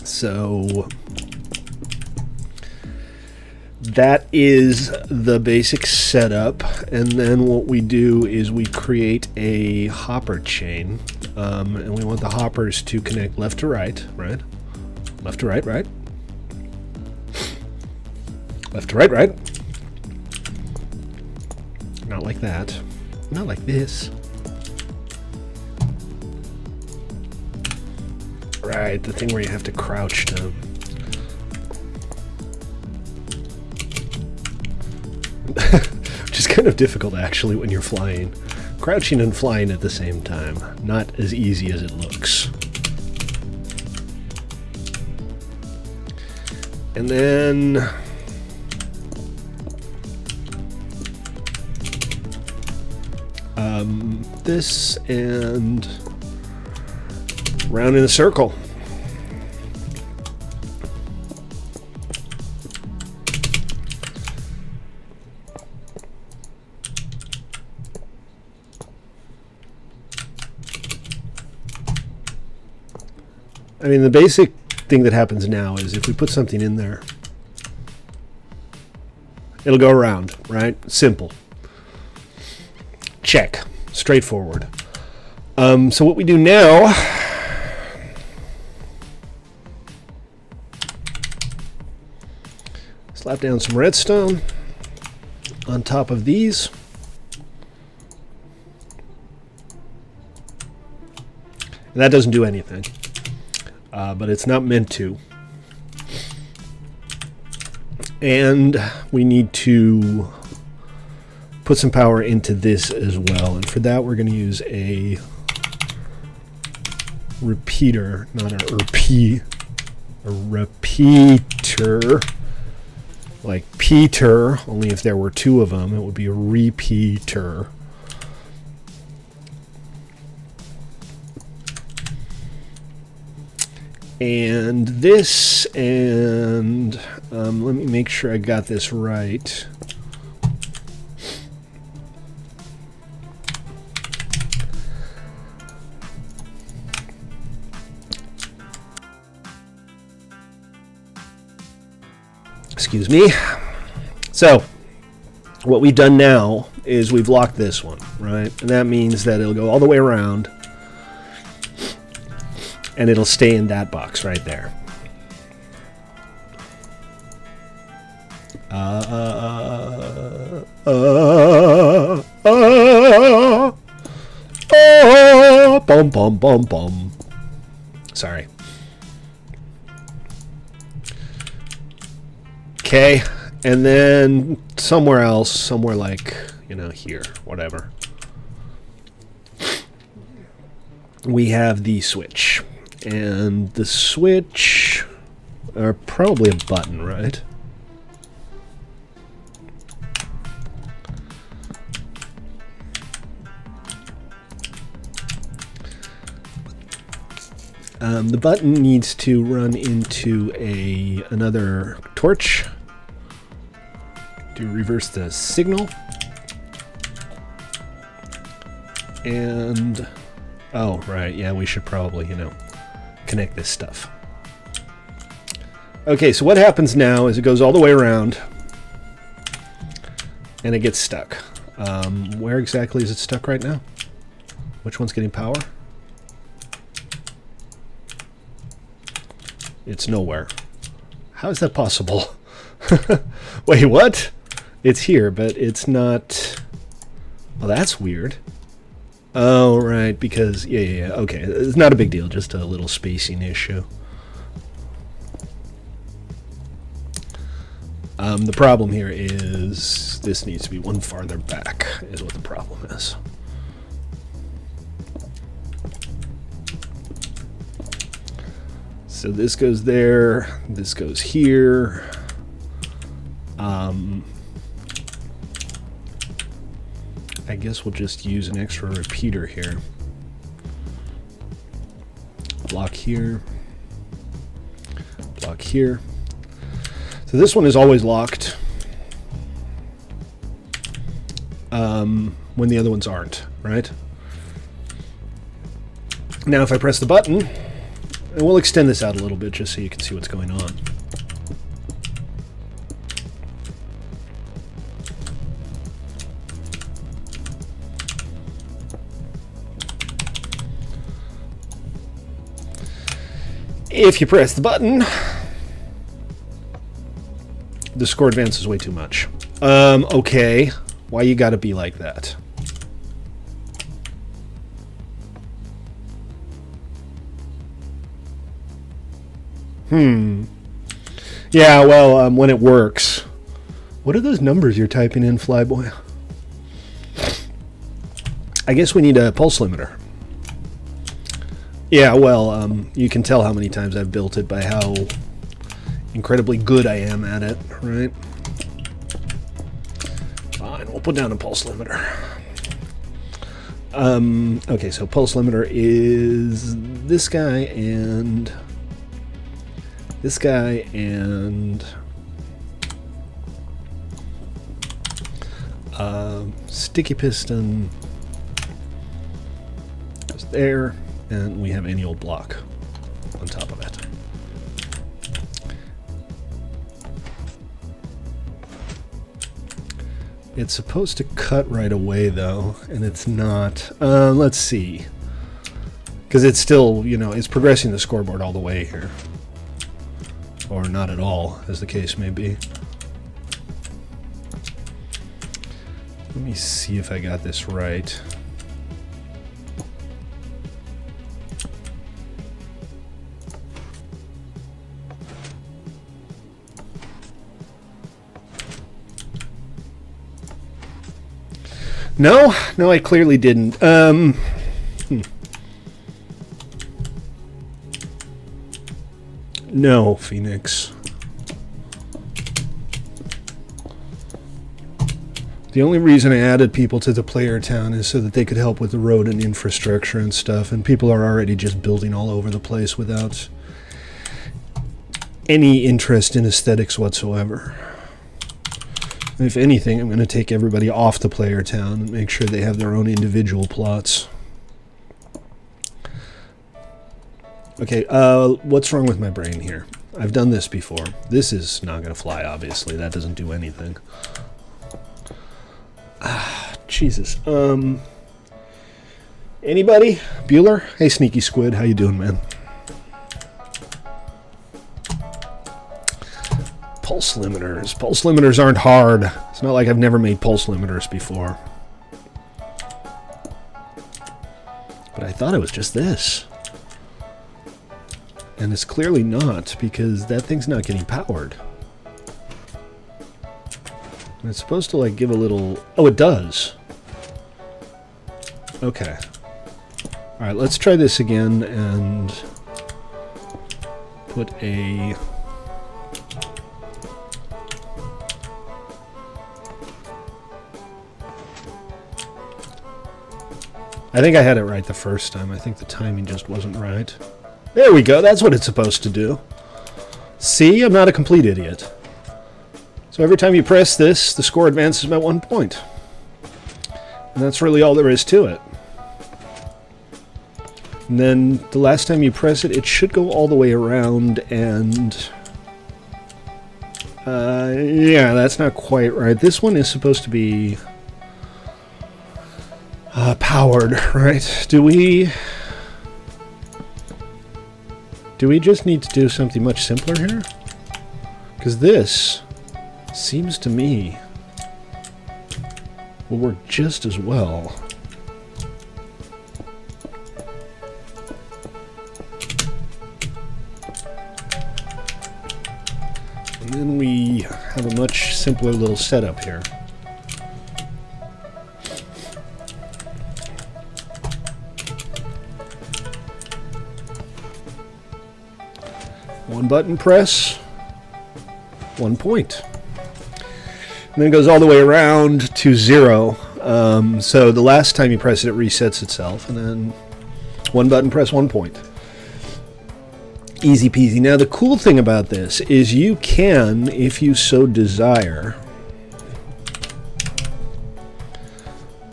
So that is the basic setup, and then what we do is we create a hopper chain, and we want the hoppers to connect left to right, right? Left to right, right? Left to right, right? Not like that. Not like this. Right, the thing where you have to crouch to... Which is kind of difficult, actually, when you're flying. Crouching and flying at the same time. Not as easy as it looks. And then... this, and round in a circle. I mean, the basic thing that happens now is if we put something in there, it'll go around, right? Simple. Check. Straightforward. So what we do now, slap down some redstone on top of these. And that doesn't do anything, but it's not meant to. And we need to put some power into this as well, and for that we're going to use a repeater, not a repeater, like Peter, only if there were two of them it would be a repeater. And this, and let me make sure I got this right. Excuse me. So what we've done now is we've locked this one, right? And that means that it'll go all the way around and it'll stay in that box right there. Bum, bum, bum, bum. Sorry. Okay, And then somewhere else, somewhere like, you know, here, whatever, we have the switch. And the switch are probably a button, right? The button needs to run into another torch to reverse the signal. And, oh, right, yeah, we should probably, you know, connect this stuff. Okay, so what happens now is it goes all the way around and it gets stuck. Where exactly is it stuck right now? Which one's getting power? It's nowhere. How is that possible? Wait, what? It's here, but it's not... Well, that's weird. Oh, right, because... Yeah, okay. It's not a big deal, just a little spacing issue. The problem here is this needs to be one farther back, is what the problem is. So this goes there, this goes here. I guess we'll just use an extra repeater here. Block here. Block here. So this one is always locked when the other ones aren't, right? Now if I press the button, and we'll extend this out a little bit just so you can see what's going on. If you press the button, the score advances way too much. Okay. Why you gotta be like that? Yeah, well, when it works. What are those numbers you're typing in, Flyboy? I guess we need a pulse limiter. Yeah, well, you can tell how many times I've built it by how incredibly good I am at it, right? Fine, we'll put down a pulse limiter. Okay, so pulse limiter is this guy and this guy and sticky piston goes there, and we have any old block on top of it. It's supposed to cut right away though, and it's not. Let's see, because it's still, you know, it's progressing the scoreboard all the way here. Or not at all, as the case may be. Let me see if I got this right. No, I clearly didn't. No, Phoenix. The only reason I added people to the player town is so that they could help with the road and infrastructure and stuff, and people are already just building all over the place without any interest in aesthetics whatsoever. If anything, I'm going to take everybody off the player town and make sure they have their own individual plots. Okay, what's wrong with my brain here? I've done this before. This is not going to fly, obviously. That doesn't do anything. Ah, Jesus. Anybody? Bueller? Hey, Sneaky Squid. How you doing, man? Pulse limiters. Pulse limiters aren't hard. It's not like I've never made pulse limiters before. But I thought it was just this. And it's clearly not, because that thing's not getting powered. And it's supposed to like give a little... Oh, it does. Okay. Alright, let's try this again and put a... I think I had it right the first time. I think the timing just wasn't right. There we go. That's what it's supposed to do. See? I'm not a complete idiot. So every time you press this, the score advances by 1 point. And that's really all there is to it. And then the last time you press it, it should go all the way around and... yeah, that's not quite right. This one is supposed to be powered, right? Do we just need to do something much simpler here? Because this seems to me will work just as well. And then we have a much simpler little setup here. One button press, 1 point. And then it goes all the way around to 0. So the last time you press it, it resets itself. And then one button press, 1 point. Easy peasy. Now the cool thing about this is you can, if you so desire,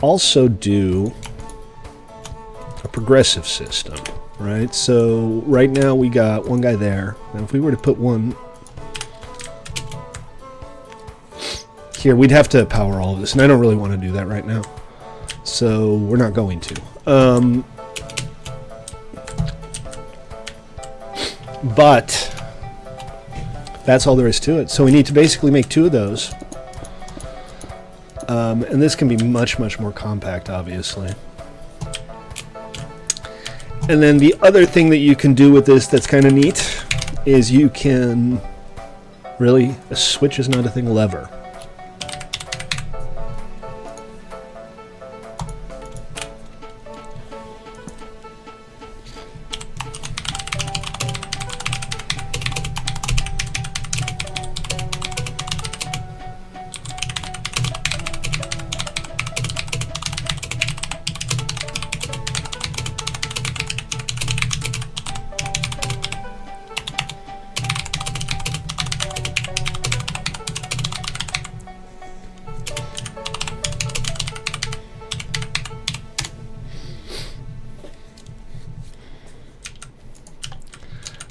also do a progressive system, right? So right now we got one guy there. And if we were to put one here, we'd have to power all of this, and I don't really want to do that right now. So we're not going to. But that's all there is to it. So we need to basically make 2 of those. And this can be much, much more compact, obviously. And then the other thing that you can do with this that's kind of neat is you can really, a switch is not a thing, lever.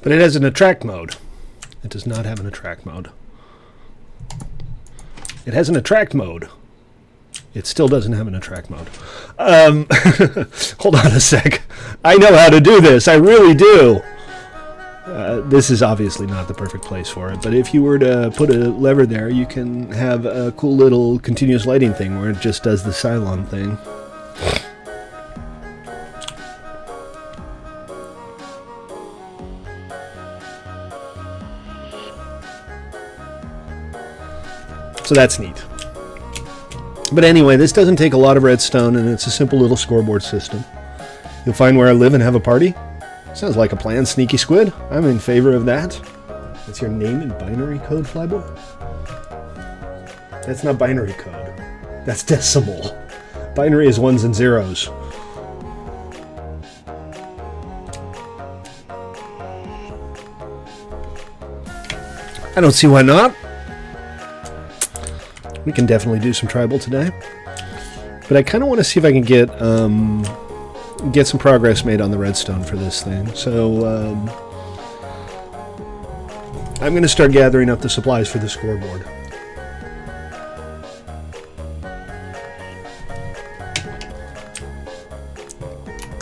But it has an attract mode. It does not have an attract mode. It has an attract mode. It still doesn't have an attract mode. Hold on a sec. I know how to do this. I really do. This is obviously not the perfect place for it, but if you were to put a lever there, you can have a cool little continuous lighting thing where it just does the Cylon thing. So that's neat. But anyway, this doesn't take a lot of redstone, and it's a simple little scoreboard system. You'll find where I live and have a party. Sounds like a plan, Sneaky Squid. I'm in favor of that. What's your name in binary code, Flybo? That's not binary code. That's decimal. Binary is 1s and 0s. I don't see why not. We can definitely do some tribal today. But I kind of want to see if I can get some progress made on the redstone for this thing. So I'm going to start gathering up the supplies for the scoreboard.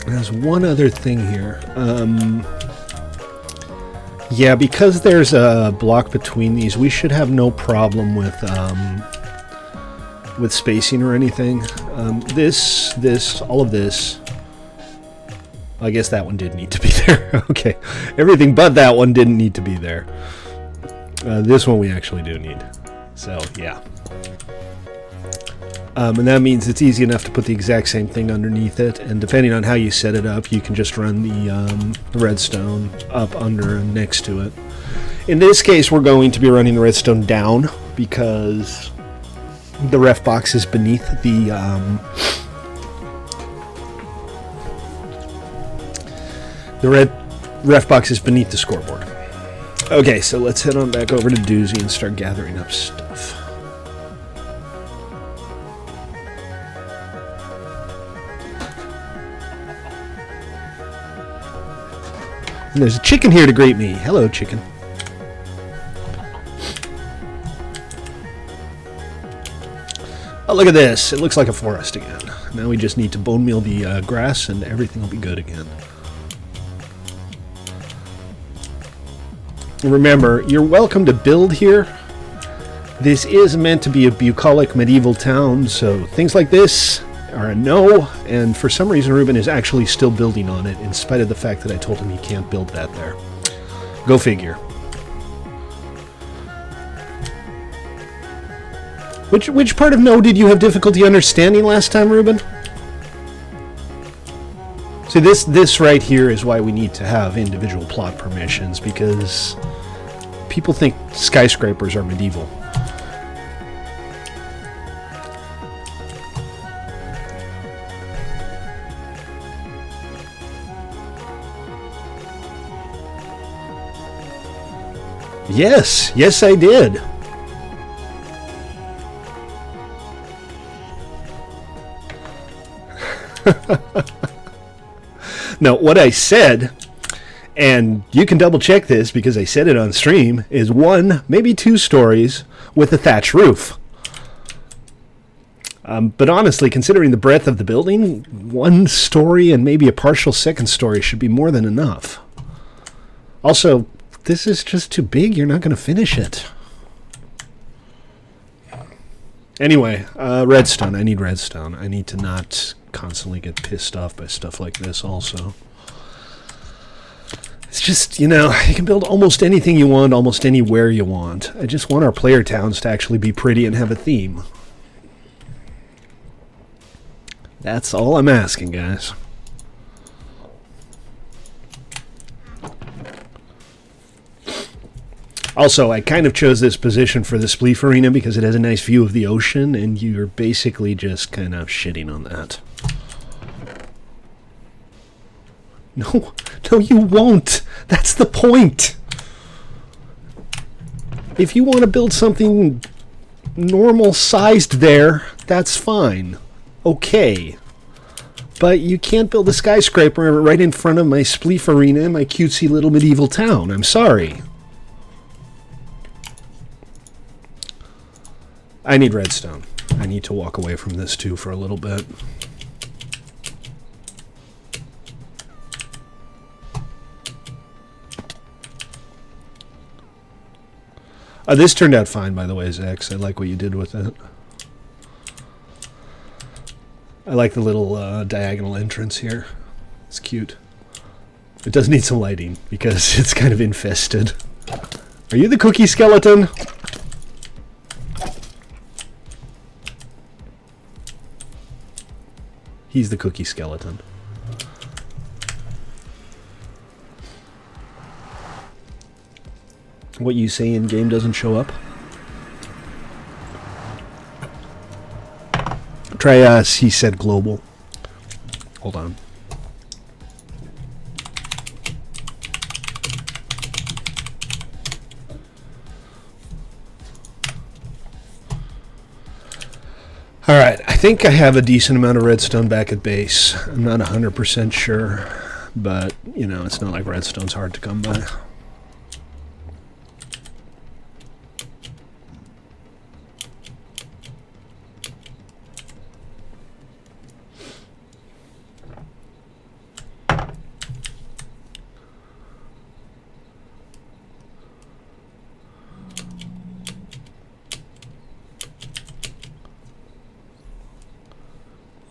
There's one other thing here. Yeah, because there's a block between these, we should have no problem with spacing or anything. All of this. I guess that one did need to be there. Okay, everything but that one didn't need to be there. This one we actually do need. So, yeah. And that means it's easy enough to put the exact same thing underneath it, and depending on how you set it up, you can just run the redstone up, under, and next to it. In this case, we're going to be running the redstone down, because the ref box is beneath the ref box is beneath the scoreboard. Okay, so let's head on back over to Doozy and start gathering up stuff. And there's a chicken here to greet me. Hello, chicken. Oh, look at this. It looks like a forest again. Now we just need to bone meal the grass and everything will be good again. Remember, you're welcome to build here. This is meant to be a bucolic medieval town, so things like this are a no, and for some reason Ruben is actually still building on it, in spite of the fact that I told him he can't build that there. Go figure. Which part of no did you have difficulty understanding last time, Ruben? See, this right here is why we need to have individual plot permissions, because people think skyscrapers are medieval. Yes, yes I did. Now, what I said, and you can double check this because I said it on stream, is 1, maybe 2 stories with a thatch roof. But honestly, considering the breadth of the building, 1 story and maybe a partial 2nd story should be more than enough. Also, this is just too big. You're not going to finish it. Anyway, redstone. I need redstone. I need to not constantly get pissed off by stuff like this also. It's just, you know, you can build almost anything you want, almost anywhere you want. I just want our player towns to actually be pretty and have a theme. That's all I'm asking, guys. Also, I kind of chose this position for the Spleef Arena because it has a nice view of the ocean, and you're basically just kind of shitting on that. No, no, you won't. That's the point. If you want to build something normal-sized there, that's fine. Okay. But you can't build a skyscraper right in front of my Spleef Arena in my cutesy little medieval town. I'm sorry. I need redstone. I need to walk away from this too for a little bit. This turned out fine, by the way, Zex. I like what you did with it. I like the little diagonal entrance here. It's cute. It does need some lighting because it's kind of infested. Are you the cookie skeleton? He's the cookie skeleton. What you say in game doesn't show up? Try he said global. Hold on. Alright, I think I have a decent amount of redstone back at base. I'm not 100% sure, but, you know, it's not like redstone's hard to come by.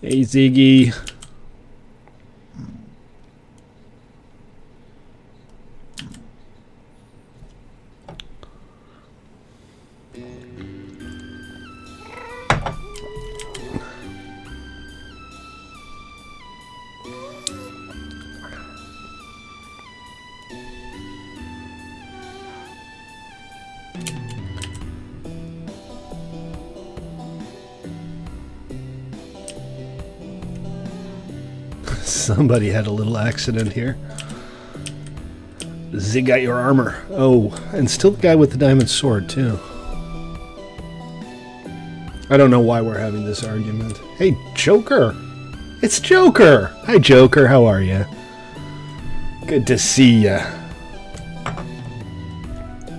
Hey, Ziggy. Somebody had a little accident here. Zig got your armor. Oh, and still the guy with the diamond sword, too. I don't know why we're having this argument. Hey, Joker! It's Joker! Hi, Joker. How are you? Good to see ya.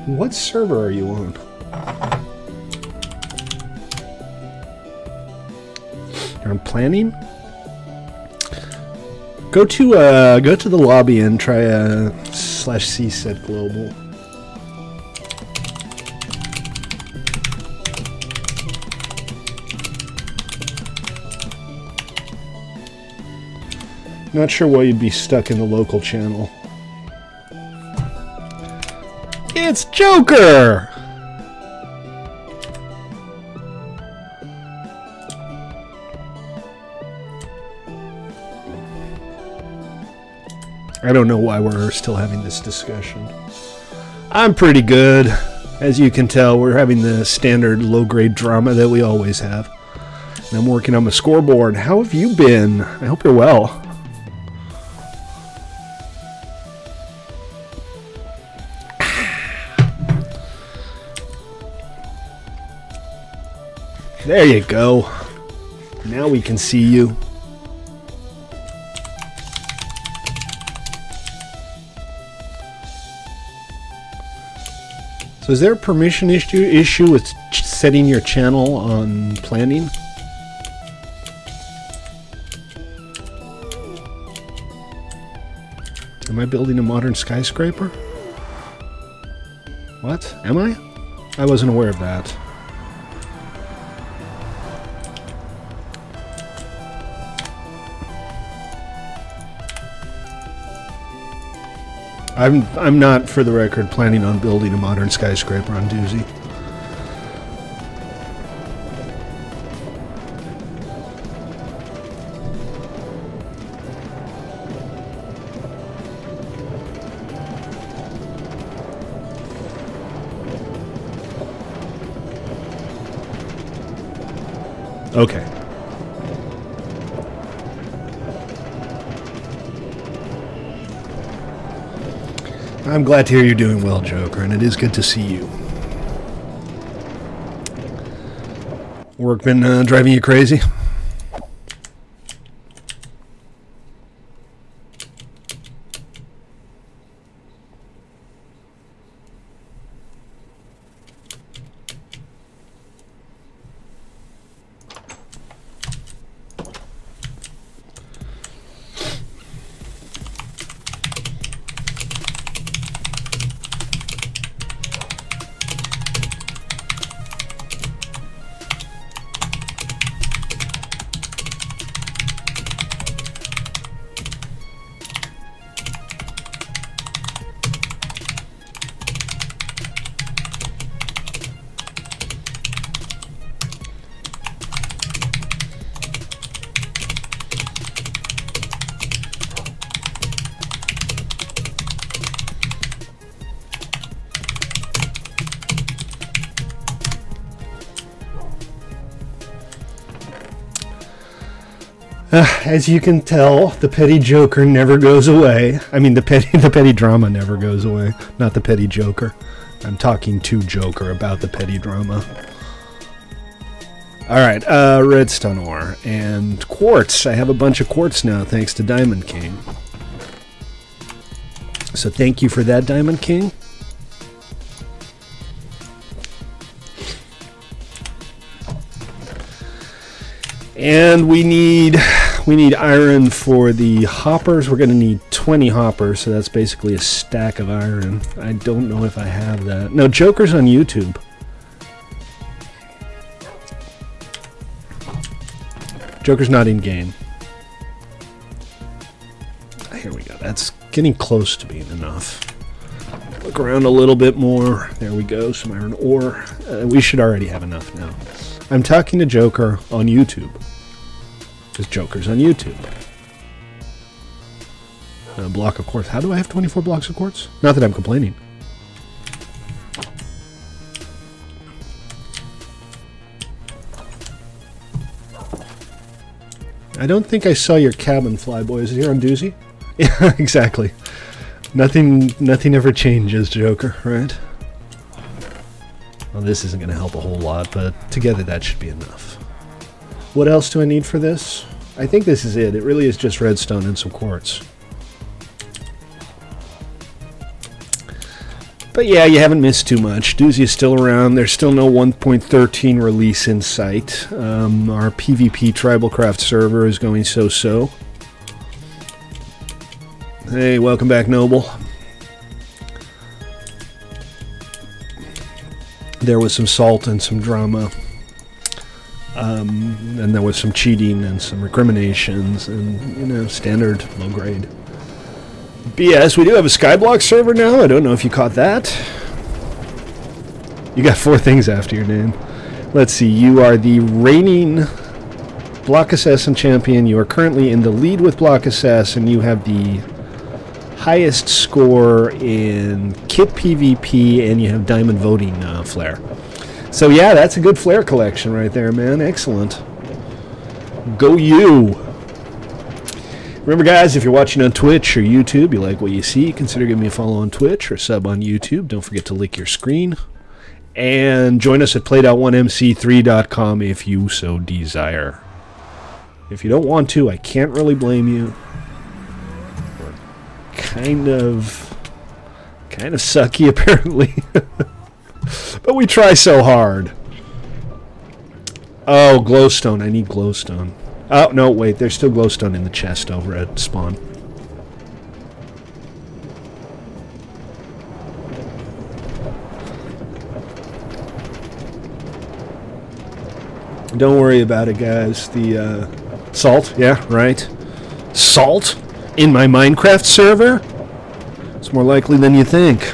What server are you on? You're on planning? Go to the lobby and try /c set global. Not sure why you'd be stuck in the local channel. It's Joker! I don't know why we're still having this discussion. I'm pretty good. As you can tell, we're having the standard low-grade drama that we always have. And I'm working on my scoreboard. How have you been? I hope you're well. There you go. Now we can see you. So is there a permission issue with setting your channel on planning? Am I building a modern skyscraper? What? Am I? I wasn't aware of that. I'm not, for the record, planning on building a modern skyscraper on Doozy. Okay. I'm glad to hear you're doing well, Joker, and it is good to see you. Work been driving you crazy? As you can tell, the petty Joker never goes away. I mean, the petty drama never goes away. Not the petty Joker. I'm talking to Joker about the petty drama. Alright, redstone ore and quartz. I have a bunch of quartz now, thanks to Diamond King. So thank you for that, Diamond King. And we need iron for the hoppers. We're going to need 20 hoppers, so that's basically a stack of iron. I don't know if I have that. No, Joker's on YouTube. Joker's not in game. Here we go. That's getting close to being enough. Look around a little bit more. There we go. Some iron ore. We should already have enough now. I'm talking to Joker on YouTube. Because Joker's on YouTube. A block of quartz. How do I have 24 blocks of quartz? Not that I'm complaining. I don't think I saw your cabin fly, boy. Is it here on Doozy? Yeah, exactly. Nothing ever changes, Joker, right? Well, this isn't going to help a whole lot, but together that should be enough. What else do I need for this? I think this is it. It really is just redstone and some quartz. But yeah, you haven't missed too much. Doozy is still around. There's still no 1.13 release in sight. Our PvP Tribalcraft server is going so-so. Hey, welcome back, Noble. There was some salt and some drama. And there was some cheating and some recriminations and, you know, standard low grade. But yes, we do have a Skyblock server now. I don't know if you caught that. You got 4 things after your name. Let's see. You are the reigning Block Assassin champion. You are currently in the lead with Block Assassin. You have the highest score in kit PvP, and you have diamond voting flair. So yeah, that's a good flair collection right there, man. Excellent. Go you! Remember, guys, if you're watching on Twitch or YouTube, you like what you see, consider giving me a follow on Twitch or sub on YouTube. Don't forget to lick your screen. And join us at play.1mc3.com if you so desire. If you don't want to, I can't really blame you. We're kind of sucky, apparently. But we try so hard. Oh, glowstone. I need glowstone. Oh, no, wait. There's still glowstone in the chest over at spawn. Don't worry about it, guys. The salt, yeah, right. Salt in my Minecraft server? It's more likely than you think.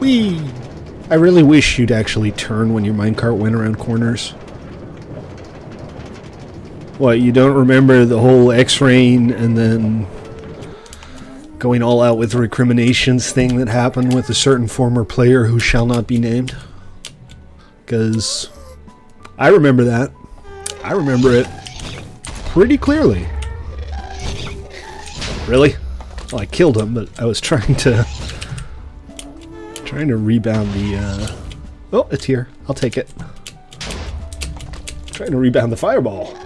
Whee! I really wish you'd actually turn when your minecart went around corners. What, you don't remember the whole X-Rain and then going all out with recriminations thing that happened with a certain former player who shall not be named? Because I remember that. I remember it pretty clearly. Really? Well, I killed him, but I was trying to rebound the oh, it's here. I'll take it. Trying to rebound the fireball.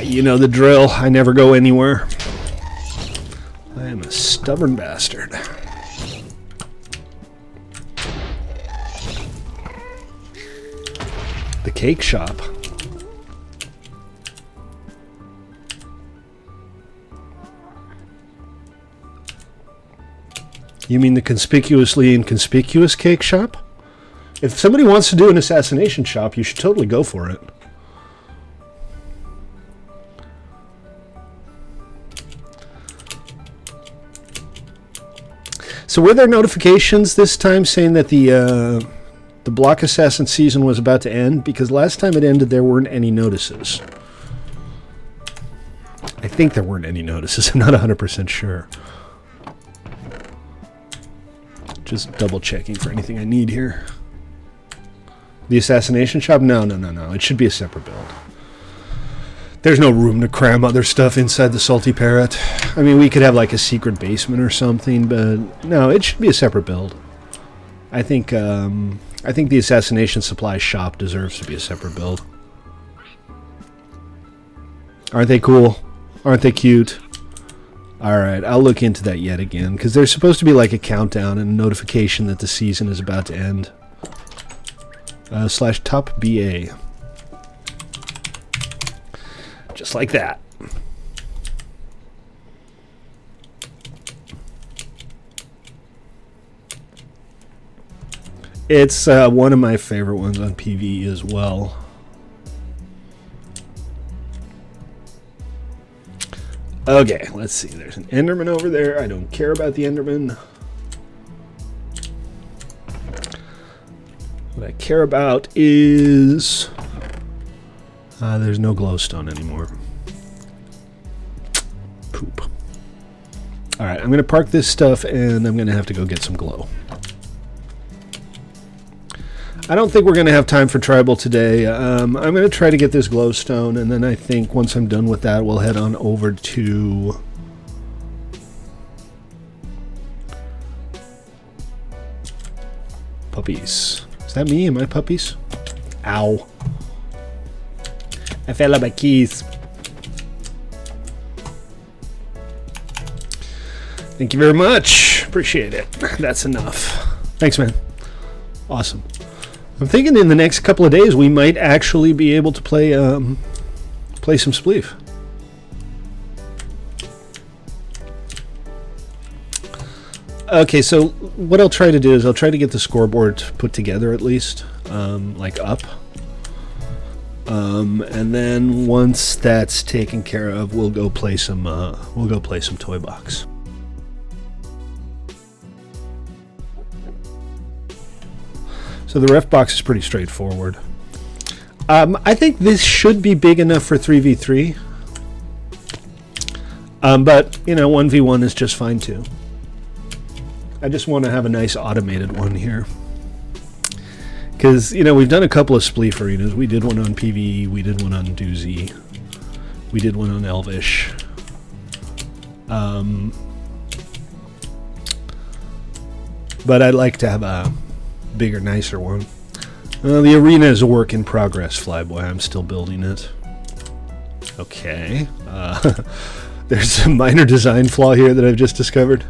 You know the drill. I never go anywhere. I am a stubborn bastard. The cake shop. You mean the conspicuously inconspicuous cake shop? If somebody wants to do an assassination shop, you should totally go for it. So were there notifications this time saying that the Block Assassin season was about to end? Because last time it ended, there weren't any notices. I think there weren't any notices. I'm not 100% sure. Just double checking for anything I need here. The assassination shop? No. It should be a separate build. There's no room to cram other stuff inside the Salty Parrot. I mean, we could have like a secret basement or something, but no, it should be a separate build. I think the assassination supply shop deserves to be a separate build. Aren't they cool? Aren't they cute? Alright, I'll look into that yet again, because there's supposed to be like a countdown and a notification that the season is about to end. / top BA. Just like that. It's one of my favorite ones on PvE as well. Okay, let's see. There's an Enderman over there. I don't care about the Enderman. What I care about is... there's no glowstone anymore. Poop. Alright, I'm going to park this stuff and I'm going to have to go get some glow. I don't think we're going to have time for tribal today. I'm going to try to get this glowstone, and then I think once I'm done with that, we'll head on over to... puppies. Is that me? Am I puppies? Ow. I fell on my keys. Thank you very much. Appreciate it. That's enough. Thanks, man. Awesome. I'm thinking in the next couple of days we might actually be able to play play some Spleef. Okay, so what I'll try to do is I'll try to get the scoreboard put together at least, like up. And then once that's taken care of, we'll go play some Toy Box. So the ref box is pretty straightforward. I think this should be big enough for 3v3. But, you know, 1v1 is just fine too. I just want to have a nice automated one here. Because, you know, we've done a couple of Spleef arenas. We did one on PvE, we did one on Doozy, we did one on Elvish. But I'd like to have a bigger, nicer one. The arena is a work in progress, Flyboy. I'm still building it. Okay. There's a minor design flaw here that I've just discovered.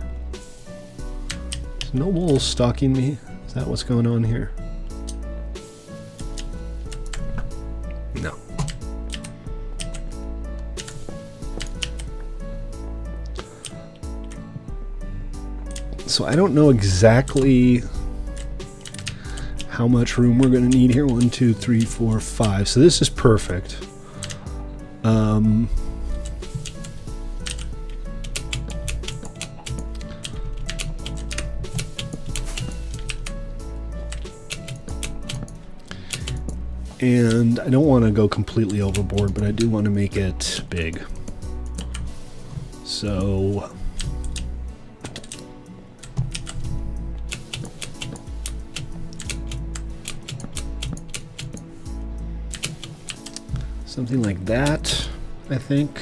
Is Noble stalking me? Is that what's going on here? No. So I don't know exactly how much room we're going to need here. 1, 2, 3, 4, 5. So this is perfect. And I don't want to go completely overboard, but I do want to make it big. So something like that, I think.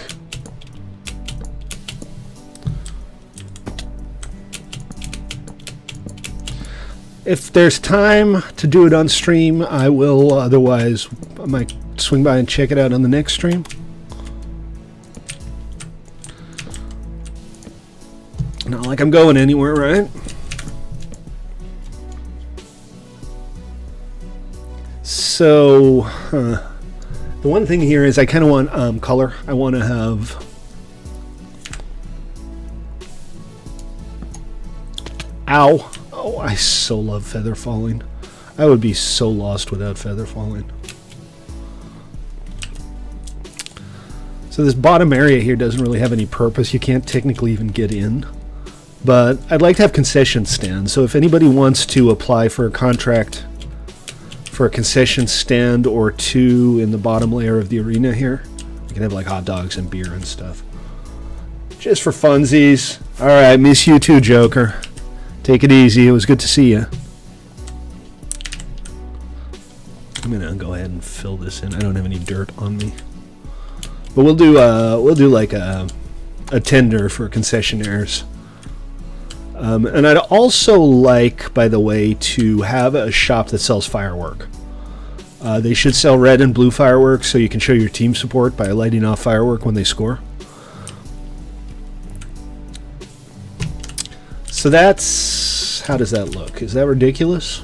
If there's time to do it on stream, I will. Otherwise, I might swing by and check it out on the next stream. Not like I'm going anywhere, right? So, the one thing here is I kind of want color. I want to have ow. Oh, I so love feather falling. I would be so lost without feather falling. So this bottom area here doesn't really have any purpose. You can't technically even get in. But I'd like to have concession stands. So if anybody wants to apply for a contract for a concession stand or two in the bottom layer of the arena here, you can have like hot dogs and beer and stuff. Just for funsies. Alright, miss you too, Joker. Take it easy. It was good to see you. I'm gonna go ahead and fill this in. I don't have any dirt on me, but we'll do like a tender for concessionaires. And I'd also like, by the way, to have a shop that sells firework. They should sell red and blue fireworks so you can show your team support by lighting off firework when they score. So that's... how does that look? Is that ridiculous?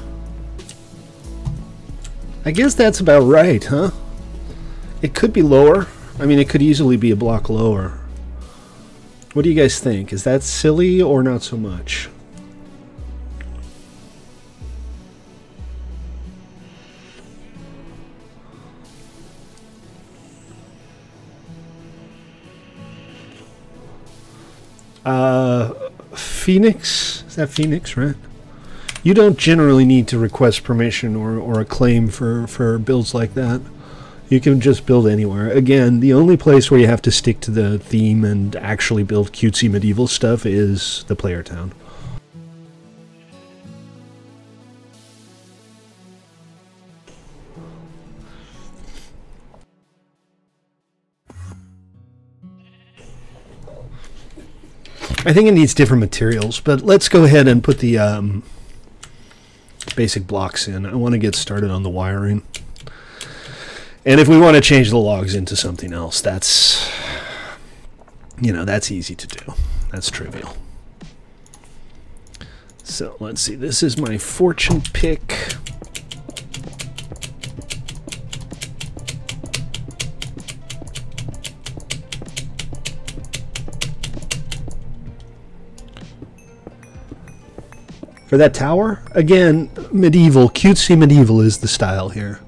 I guess that's about right, huh? It could be lower. I mean, it could easily be a block lower. What do you guys think? Is that silly or not so much? Phoenix? Is that Phoenix, right? You don't generally need to request permission or a claim for builds like that. You can just build anywhere. Again, the only place where you have to stick to the theme and actually build cutesy medieval stuff is the player town. I think it needs different materials, but let's go ahead and put the basic blocks in. I want to get started on the wiring. And if we want to change the logs into something else, that's, you know, that's easy to do. That's trivial. So let's see. This is my fortune pick. For that tower, again, medieval, cutesy medieval is the style here.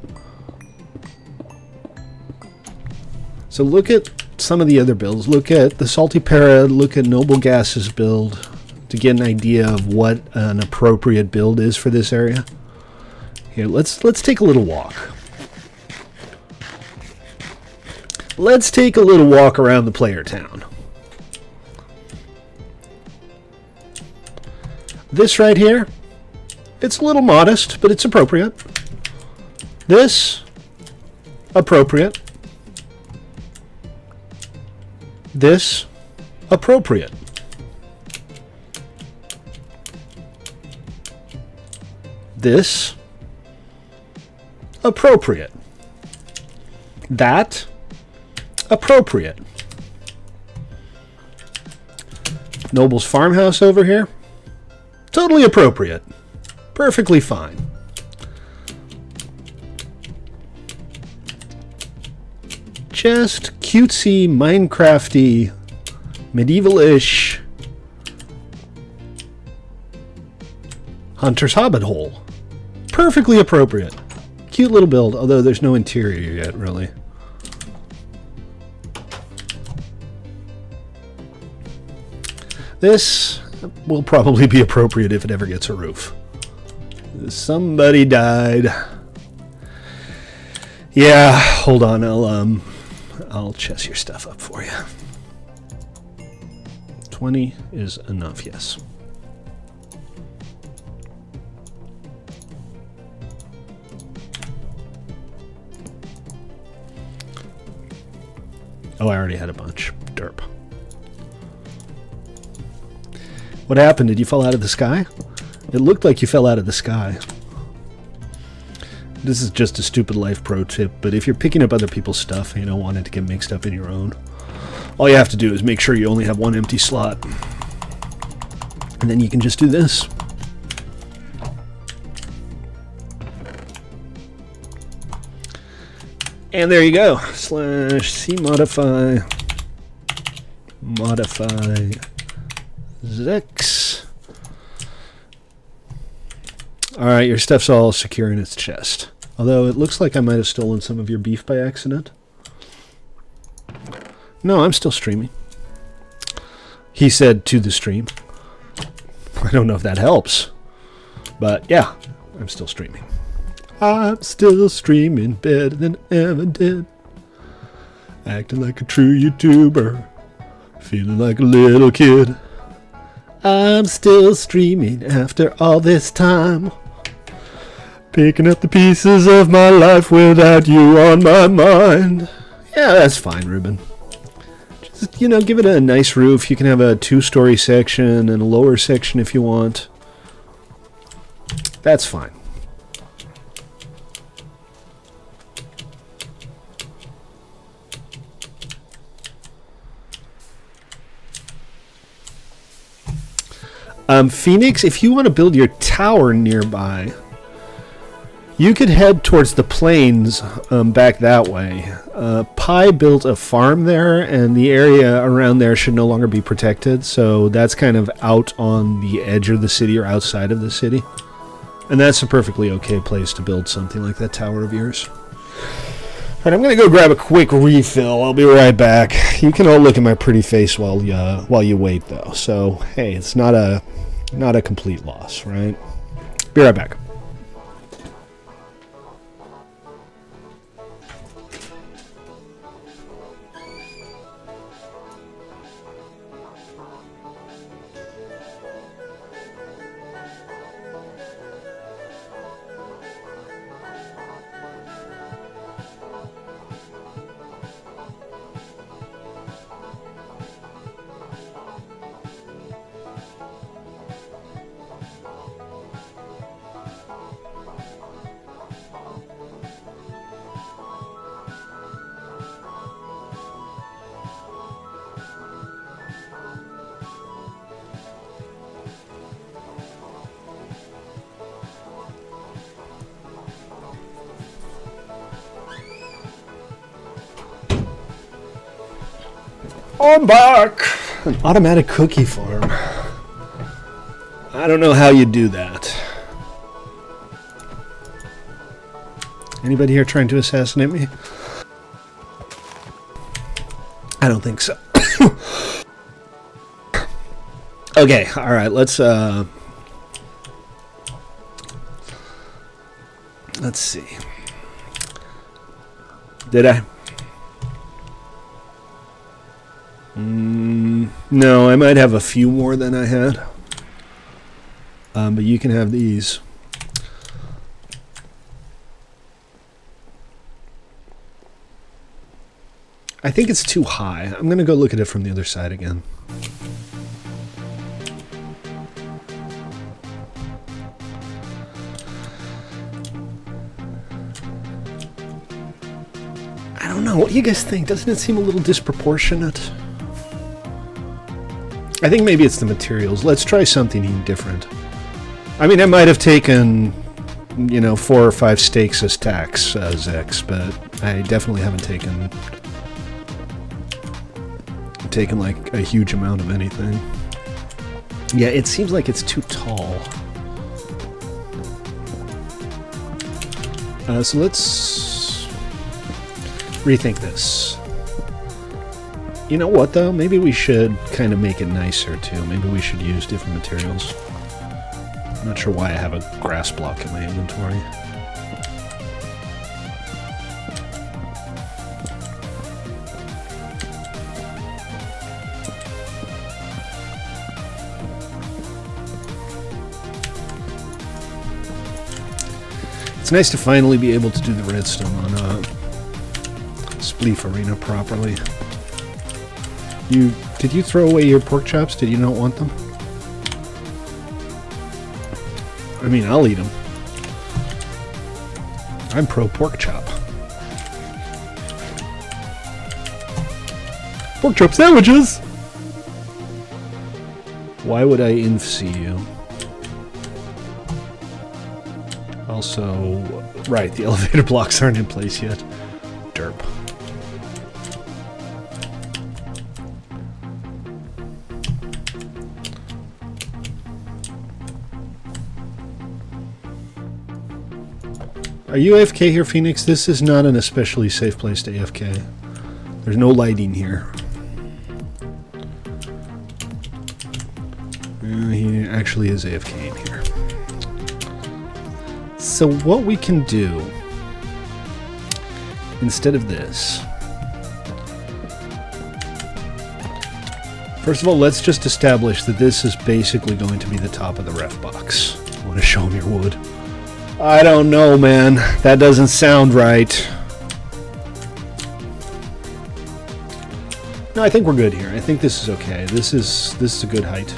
So look at some of the other builds. Look at the Salty Parrot, look at Noble Gas's build to get an idea of what an appropriate build is for this area. Here, let's take a little walk. Let's take a little walk around the player town. This right here, it's a little modest, but it's appropriate. This, appropriate. This, appropriate. This, appropriate. That, appropriate. Noble's farmhouse over here. Totally appropriate. Perfectly fine. Just cutesy, Minecrafty, medieval-ish Hunter's Hobbit hole. Perfectly appropriate. Cute little build, although there's no interior yet, really. This will probably be appropriate if it ever gets a roof. Somebody died. Yeah, hold on. I'll chess your stuff up for you. 20 is enough, yes. Oh, I already had a bunch. Derp. What happened? Did you fall out of the sky? It looked like you fell out of the sky. This is just a stupid life pro tip, but if you're picking up other people's stuff and you don't want it to get mixed up in your own, all you have to do is make sure you only have one empty slot. And then you can just do this. And there you go. Slash C modify. Modify. Zex. Alright, your stuff's all secure in its chest. Although it looks like I might have stolen some of your beef by accident. No, I'm still streaming. He said to the stream. I don't know if that helps. But yeah, I'm still streaming. I'm still streaming better than I ever did. Acting like a true YouTuber. Feeling like a little kid. I'm still streaming after all this time. Picking up the pieces of my life without you on my mind. Yeah, that's fine, Ruben. Just, you know, give it a nice roof. You can have a 2-story section and a lower section if you want. That's fine. Phoenix, if you want to build your tower nearby, you could head towards the plains back that way. Pi built a farm there, and the area around there should no longer be protected, so that's kind of out on the edge of the city or outside of the city. And that's a perfectly okay place to build something like that tower of yours. Alright, I'm going to go grab a quick refill. I'll be right back. You can all look at my pretty face while you wait, though. So, hey, it's not a complete loss, right? Be right back. I'm back! An automatic cookie farm. I don't know how you do that. Anybody here trying to assassinate me? I don't think so. Okay, alright, let's see. Did I? No, I might have a few more than I had. But you can have these. I think it's too high. I'm going to go look at it from the other side again. I don't know. What do you guys think? Doesn't it seem a little disproportionate? I think maybe it's the materials. Let's try something different. I mean, I might have taken, you know, 4 or 5 steaks as tax as X, but I definitely haven't taken like a huge amount of anything. Yeah, it seems like it's too tall. So let's rethink this. You know what, though? Maybe we should kind of make it nicer, too. Maybe we should use different materials. I'm not sure why I have a grass block in my inventory. It's nice to finally be able to do the redstone on Spleef Arena properly. Did you throw away your pork chops? Did you not want them? I mean, I'll eat them. I'm pro pork chop. Pork chop sandwiches! Why would I inf-see you? Also, right, the elevator blocks aren't in place yet. Derp. Are you AFK here, Phoenix? This is not an especially safe place to AFK. There's no lighting here. He actually is AFK in here. So what we can do, instead of this, first of all, let's just establish that this is basically going to be the top of the ref box. I want to show him your wood. I don't know, man. That doesn't sound right. No, I think we're good here. I think this is okay. This is a good height.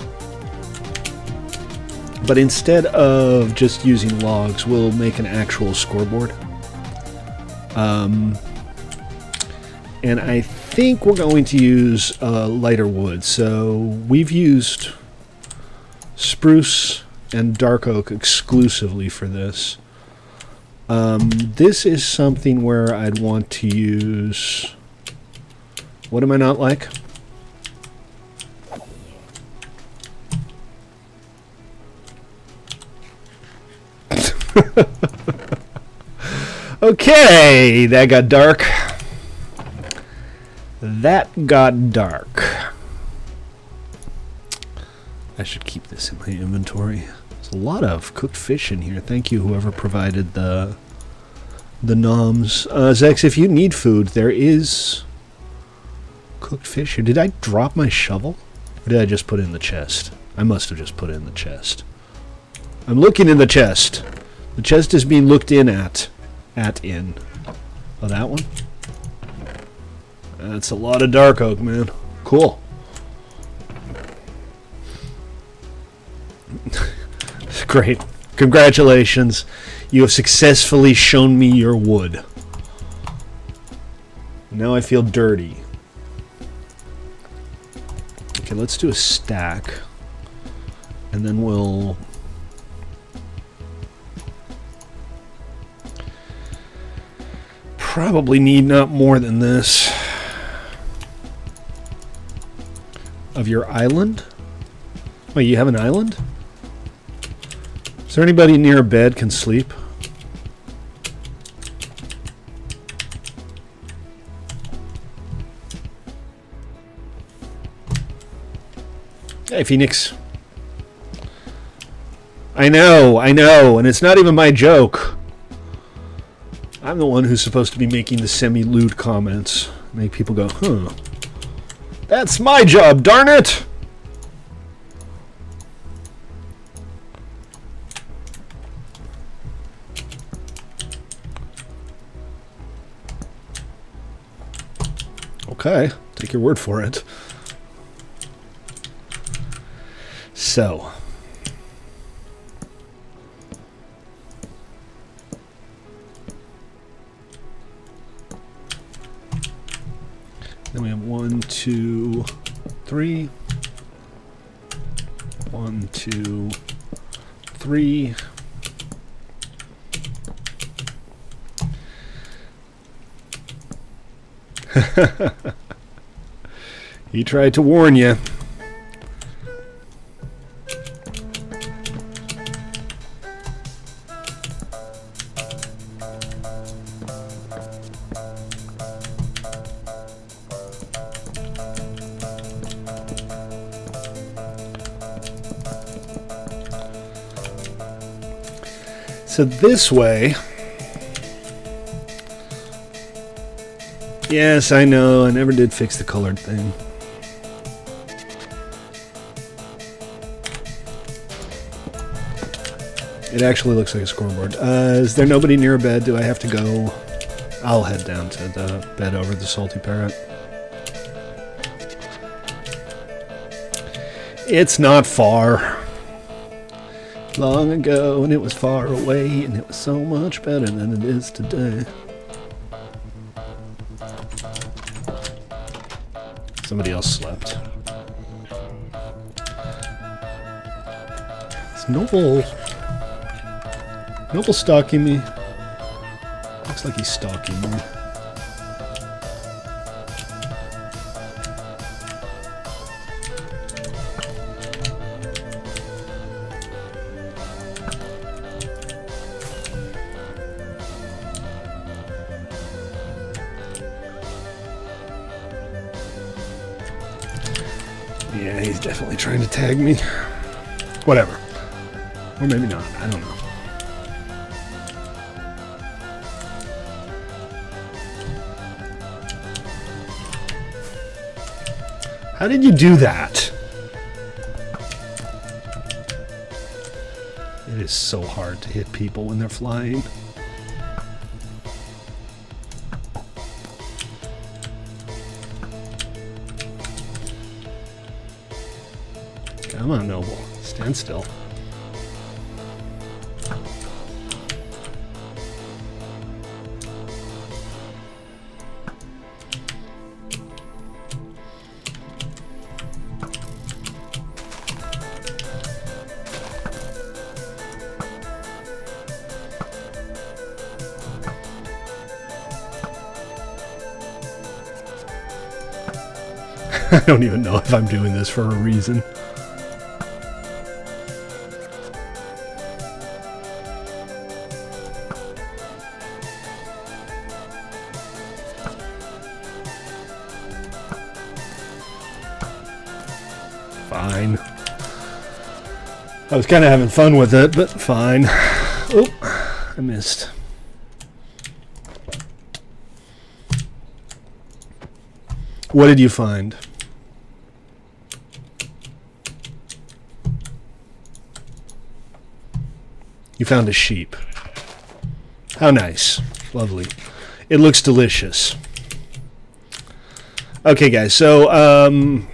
But instead of just using logs, we'll make an actual scoreboard. And I think we're going to use lighter wood. So we've used spruce and dark oak exclusively for this. This is something where I'd want to use... What am I not like? Okay, that got dark. That got dark. I should keep this in my inventory. There's a lot of cooked fish in here. Thank you, whoever provided the noms. Zex, if you need food, there is cooked fish here. Did I drop my shovel? Or did I just put it in the chest? I must have just put it in the chest. I'm looking in the chest. The chest is being looked in at. In. Oh, that one? That's a lot of dark oak, man. Cool. Great. Congratulations. You have successfully shown me your wood. Now I feel dirty. Okay, let's do a stack. And then we'll... probably need not more than this. Of your island? Wait, you have an island? Is there anybody near a bed can sleep? Hey, Phoenix. I know, and it's not even my joke. I'm the one who's supposed to be making the semi-lewd comments. Make people go, huh. That's my job, darn it! Okay, take your word for it. So. Then we have 1, 2, 3. 1, 2, 3. He tried to warn you. So this way... Yes, I know, I never did fix the colored thing. It actually looks like a scoreboard. Is there nobody near a bed? Do I have to go? I'll head down to the bed over the Salty Parrot. It's not far. Long ago, and it was far away, and it was so much better than it is today. Somebody else slept. It's Noble. Noble stalking me. Looks like he's stalking me. Yeah, he's definitely trying to tag me. Whatever. Or maybe not. I don't know. How did you do that? It is so hard to hit people when they're flying. Come on, Noble. Stand still. I don't even know if I'm doing this for a reason. Fine. I was kind of having fun with it, but fine. Oh, I missed. What did you find? You found a sheep. How nice. Lovely. It looks delicious. Okay, guys, so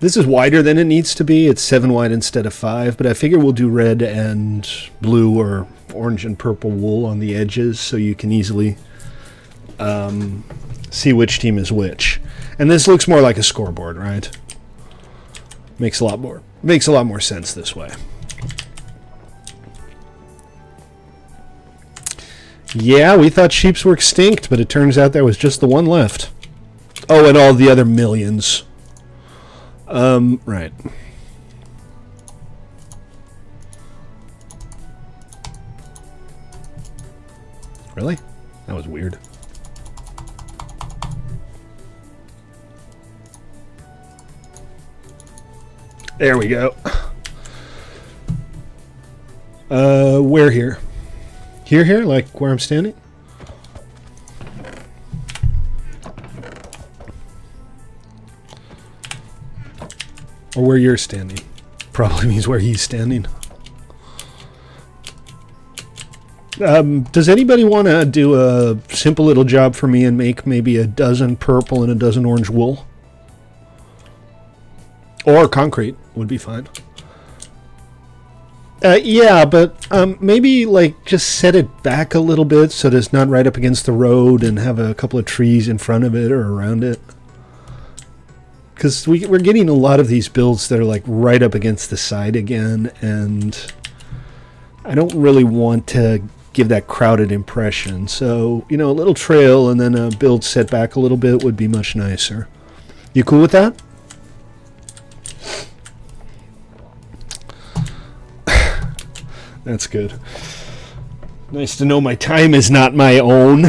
this is wider than it needs to be. It's 7 wide instead of 5, but I figure we'll do red and blue or orange and purple wool on the edges so you can easily see which team is which. And this looks more like a scoreboard, right? Makes a lot more sense this way. Yeah, we thought sheeps were extinct, but it turns out there was just the one left. Oh, and all the other millions. Right. Really? That was weird. There we go. Where here? Here? Like where I'm standing? Or where you're standing? Probably means where he's standing. Does anybody want to do a simple little job for me and make maybe a dozen purple and a dozen orange wool? Or concrete would be fine. Yeah, but maybe like just set it back a little bit so that it's not right up against the road and have a couple of trees in front of it or around it. Because we're getting a lot of these builds that are like right up against the side again, and I don't really want to give that crowded impression. So, you know, a little trail and then a build set back a little bit would be much nicer. You cool with that? That's good. Nice to know my time is not my own.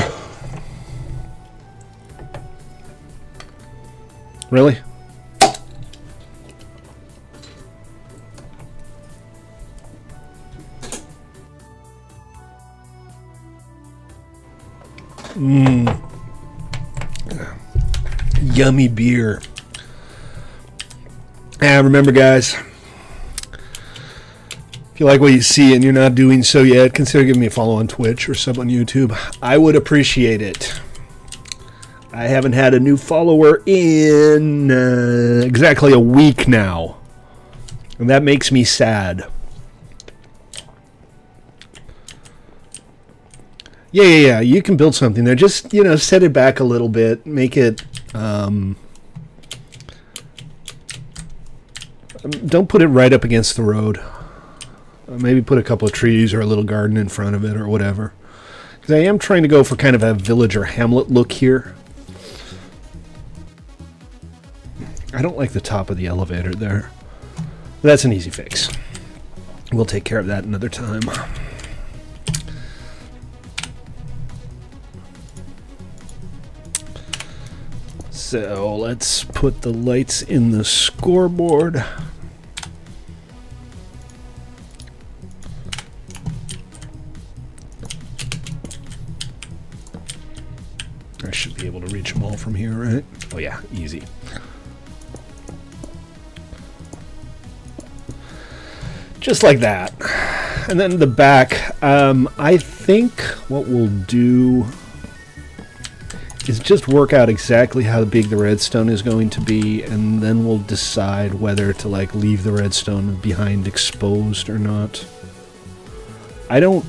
Really? Yummy beer. Remember, guys, if you like what you see and you're not doing so yet, consider giving me a follow on Twitch or sub on YouTube. I would appreciate it. I haven't had a new follower in exactly a week now, and that makes me sad. Yeah, you can build something there. Just, you know, set it back a little bit. Make it, don't put it right up against the road. Maybe put a couple of trees or a little garden in front of it or whatever. Because I am trying to go for kind of a village or hamlet look here. I don't like the top of the elevator there. That's an easy fix. We'll take care of that another time. So let's put the lights in the scoreboard. I should be able to reach them all from here, right? Oh yeah, easy. Just like that. And then the back, I think what we'll do is just work out exactly how big the redstone is going to be, and then we'll decide whether to like leave the redstone behind exposed or not. I don't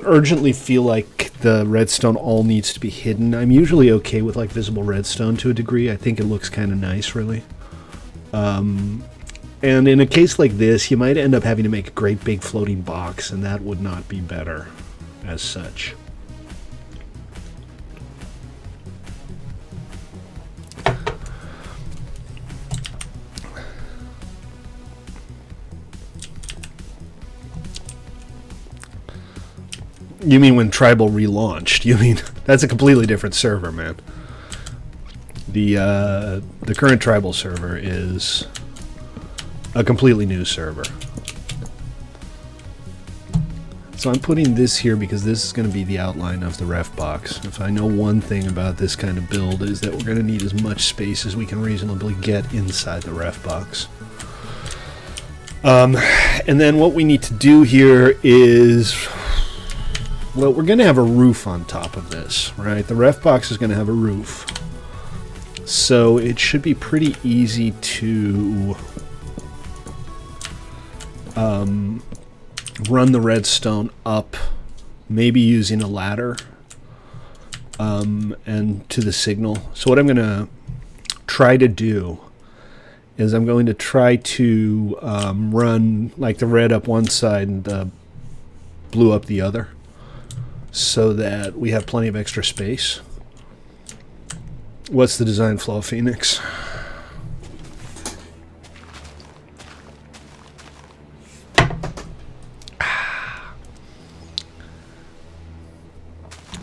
urgently feel like the redstone all needs to be hidden. I'm usually okay with like visible redstone to a degree. I think it looks kind of nice, really. And in a case like this, you might end up having to make a great big floating box, and that would not be better as such. You mean when Tribal relaunched? You mean that's a completely different server, man. The current tribal server is a completely new server. So I'm putting this here because this is going to be the outline of the ref box. If I know one thing about this kind of build is that we're going to need as much space as we can reasonably get inside the ref box. And then what we need to do here is, well, we're going to have a roof on top of this, right? The ref box is going to have a roof. So it should be pretty easy to run the redstone up, maybe using a ladder, and to the signal. So what I'm going to try to do is I'm going to try to run like the red up one side and the blue up the other, so that we have plenty of extra space. What's the design flaw, Phoenix?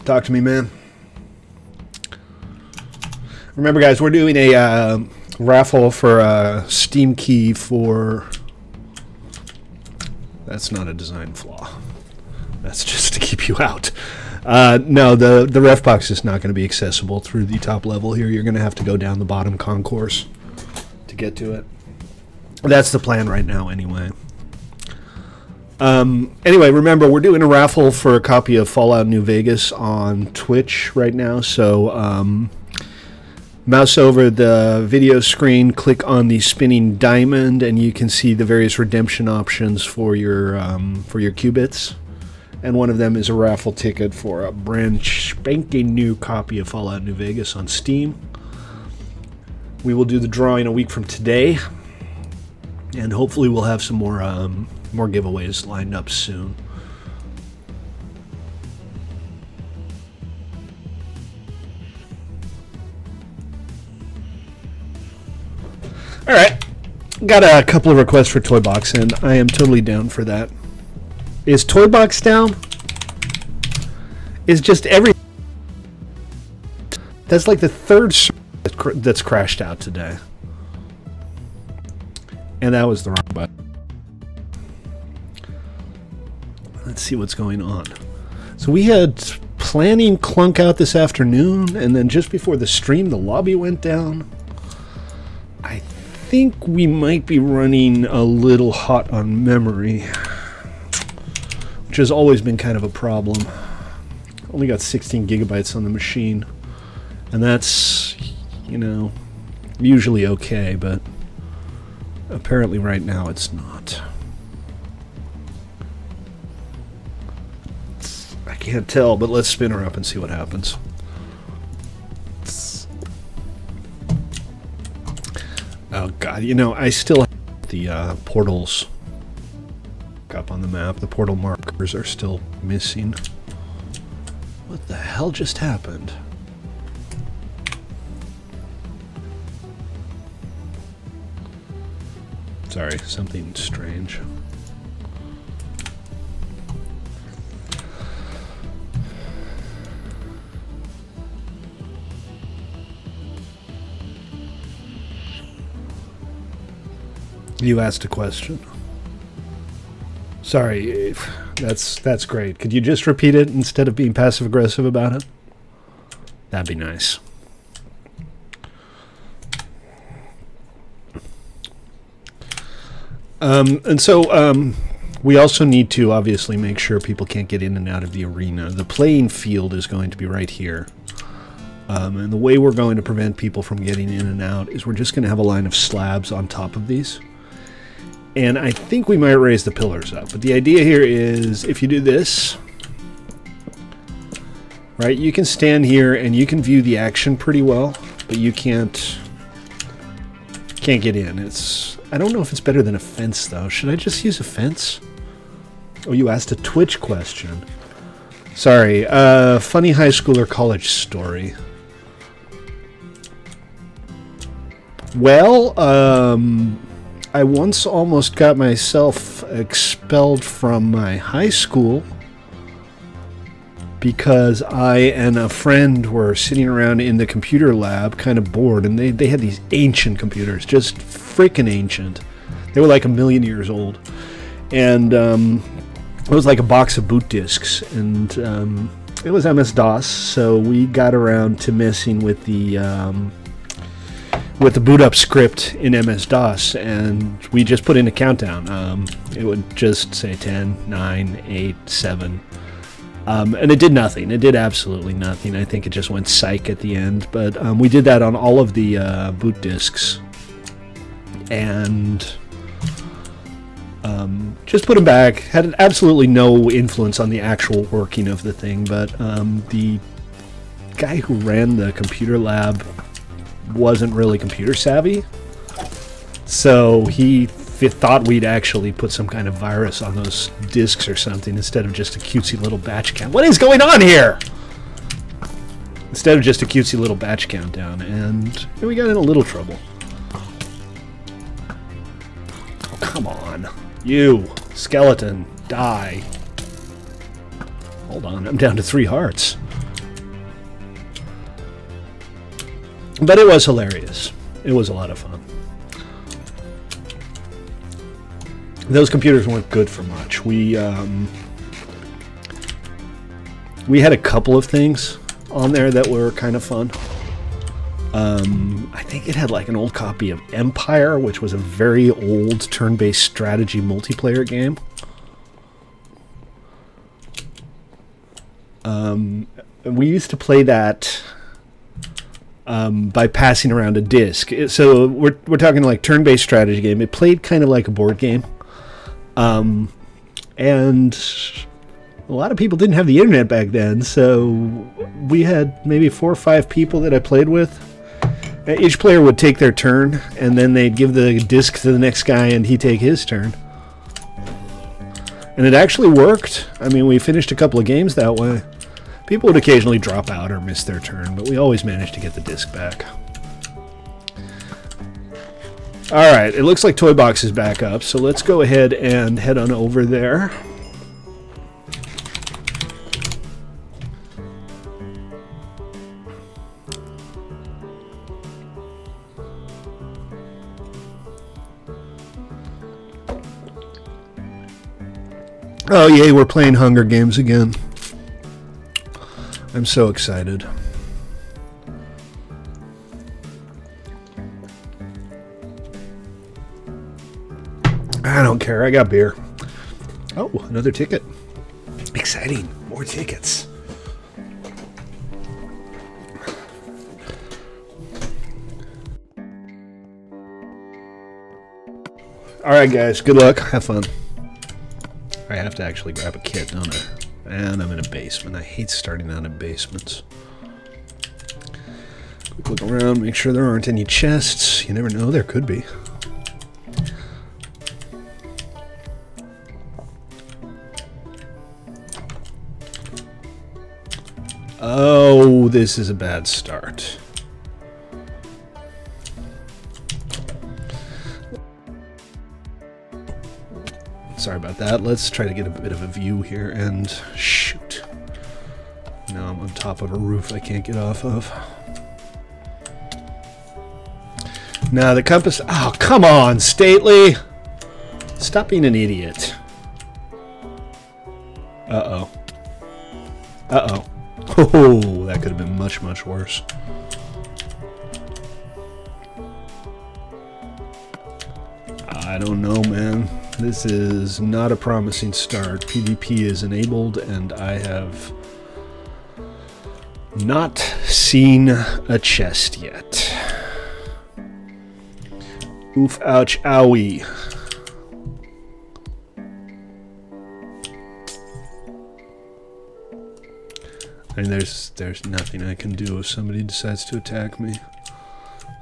Talk to me, man. Remember, guys, we're doing a raffle for a Steam key for... That's not a design flaw. That's just to keep you out. No, the ref box is not going to be accessible through the top level here. You're going to have to go down the bottom concourse to get to it. That's the plan right now, anyway. Anyway, remember, we're doing a raffle for a copy of Fallout New Vegas on Twitch right now, so mouse over the video screen, click on the spinning diamond, and you can see the various redemption options for your qubits. And one of them is a raffle ticket for a brand spanking new copy of Fallout New Vegas on Steam. We will do the drawing a week from today, and hopefully we'll have some more giveaways lined up soon. All right, got a couple of requests for Toy Box, and I am totally down for that. Is Toy Box down? Is just every... That's like the third server that's crashed out today. And that was the wrong button. Let's see what's going on. So we had planning clunk out this afternoon, and then just before the stream, the lobby went down. I think we might be running a little hot on memory, which has always been kind of a problem. Only got 16 gigabytes on the machine, and that's, you know, usually okay, but apparently right now it's not. I can't tell, but let's spin her up and see what happens. Oh god, you know, I still have the portals up on the map. The portal markers are still missing. What the hell just happened? Sorry, something strange. You asked a question. Sorry, that's great. Could you just repeat it instead of being passive-aggressive about it? That'd be nice. And so we also need to obviously make sure people can't get in and out of the arena. The playing field is going to be right here. And the way we're going to prevent people from getting in and out is we're just going to have a line of slabs on top of these. And I think we might raise the pillars up. But the idea here is if you do this, right, you can stand here and you can view the action pretty well, but you can't get in. I don't know if it's better than a fence, though. Should I just use a fence? Oh, you asked a Twitch question. Sorry. Funny high school or college story. Well, I once almost got myself expelled from my high school because I and a friend were sitting around in the computer lab, kind of bored, and they had these ancient computers, just freaking ancient. They were like 1,000,000 years old, and it was like a box of boot disks, and it was MS-DOS, so we got around to messing with the boot up script in MS-DOS, and we just put in a countdown. It would just say 10, 9, 8, 7, and it did nothing. It did absolutely nothing. I think it just went psych at the end, but we did that on all of the boot disks, and just put them back. Had absolutely no influence on the actual working of the thing, but the guy who ran the computer lab wasn't really computer savvy, so he thought we'd actually put some kind of virus on those disks or something instead of just a cutesy little batch count. What is going on here? Instead of just a cutesy little batch countdown, and we got in a little trouble. Oh, come on. You, skeleton, die. Hold on, I'm down to 3 hearts. But it was hilarious. It was a lot of fun. Those computers weren't good for much. We had a couple of things on there that were kind of fun. I think it had like an old copy of Empire, which was a very old turn-based strategy multiplayer game. We used to play that by passing around a disc. So we're talking like turn-based strategy game. It played kind of like a board game. And a lot of people didn't have the internet back then, so we had maybe 4 or 5 people that I played with. Each player would take their turn, and then they'd give the disc to the next guy, and he'd take his turn. And it actually worked. I mean, we finished a couple of games that way. People would occasionally drop out or miss their turn, but we always managed to get the disc back. Alright, it looks like Toy Box is back up, so let's go ahead and head on over there. Oh yay, we're playing Hunger Games again. I'm so excited. I don't care, I got beer. Oh, another ticket. Exciting, more tickets. Alright guys, good luck, have fun. I have to actually grab a kit, don't I? And I'm in a basement. I hate starting out in basements. Quick look around, make sure there aren't any chests. You never know, there could be. Oh, this is a bad start. Sorry about that. Let's try to get a bit of a view here, and shoot. Now I'm on top of a roof I can't get off of. Now the compass... Oh, come on, Stately! Stop being an idiot. Uh-oh. Uh-oh. Oh, that could have been much, much worse. I don't know, man. This is not a promising start. PvP is enabled, and I have not seen a chest yet. Oof, ouch, owie. And there's nothing I can do if somebody decides to attack me.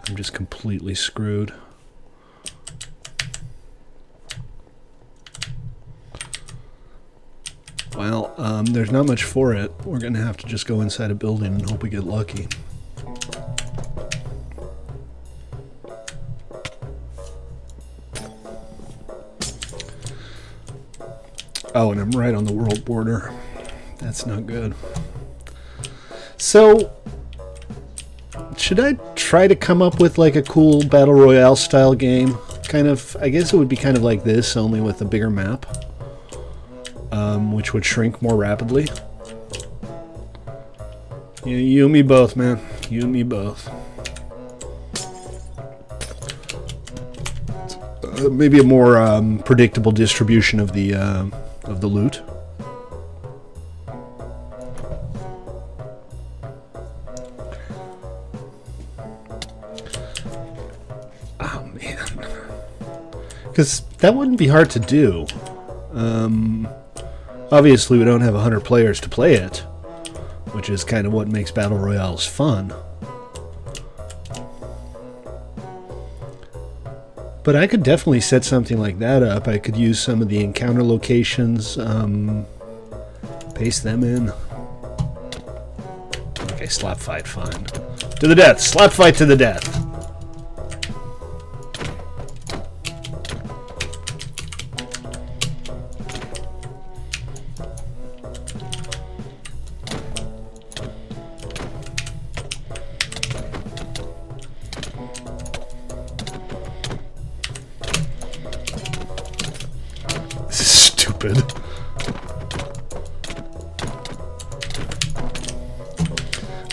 I'm just completely screwed. Well, there's not much for it. We're going to have to just go inside a building and hope we get lucky. Oh, and I'm right on the world border. That's not good. So, should I try to come up with like a cool Battle Royale style game? Kind of, I guess it would be kind of like this, only with a bigger map. Which would shrink more rapidly. Yeah, you and me both, man. You and me both. Maybe a more predictable distribution of the loot. Oh man, because that wouldn't be hard to do. Obviously, we don't have 100 players to play it, which is kind of what makes Battle Royales fun. But I could definitely set something like that up. I could use some of the encounter locations, paste them in. Okay, slap fight, fine. To the death! Slap fight to the death!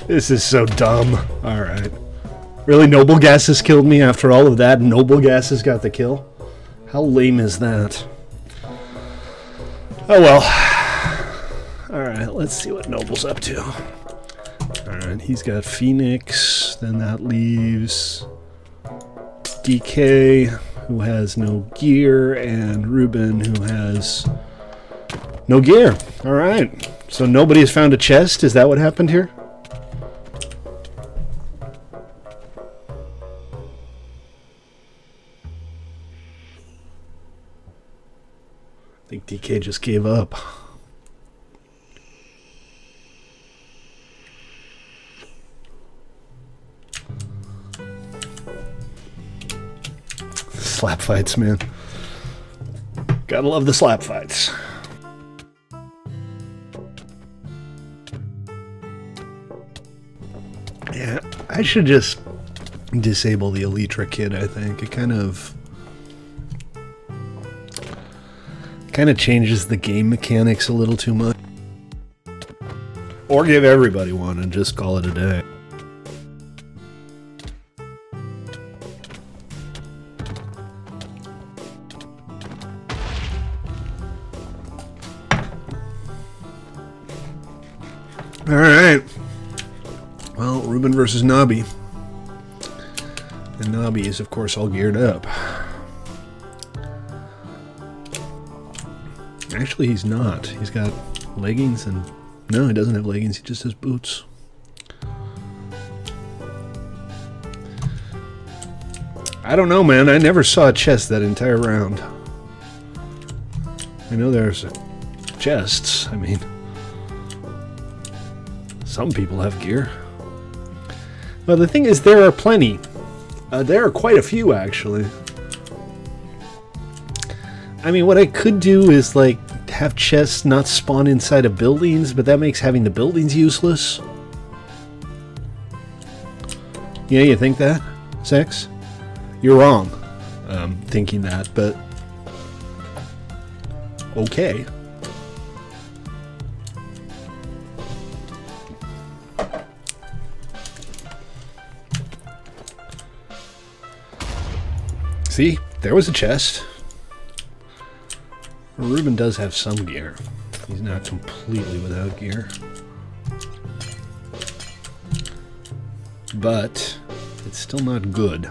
This is so dumb. Alright. Really, Noble Gases killed me after all of that? Noble Gases got the kill? How lame is that? Oh well. Alright, let's see what Noble's up to. Alright, he's got Phoenix. Then that leaves DK, who has no gear, and Ruben, who has no gear. Alright. So nobody has found a chest? Is that what happened here? I think DK just gave up. Slap fights, man. Gotta love the slap fights. Yeah, I should just disable the Elytra kit, I think. It kind of changes the game mechanics a little too much. Or give everybody one and just call it a day. Alright. Well, Ruben versus Nobby. And Nobby is, of course, all geared up. Actually, he's not. He's got leggings and... No, he doesn't have leggings. He just has boots. I don't know, man. I never saw a chest that entire round. I know there's chests. I mean... Some people have gear. Well, the thing is, there are plenty. There are quite a few, actually. I mean, what I could do is, like, have chests not spawn inside of buildings, but that makes having the buildings useless. Yeah, you think that, Sex? You're wrong, thinking that, but... Okay. See? There was a chest. Ruben does have some gear. He's not completely without gear. But it's still not good.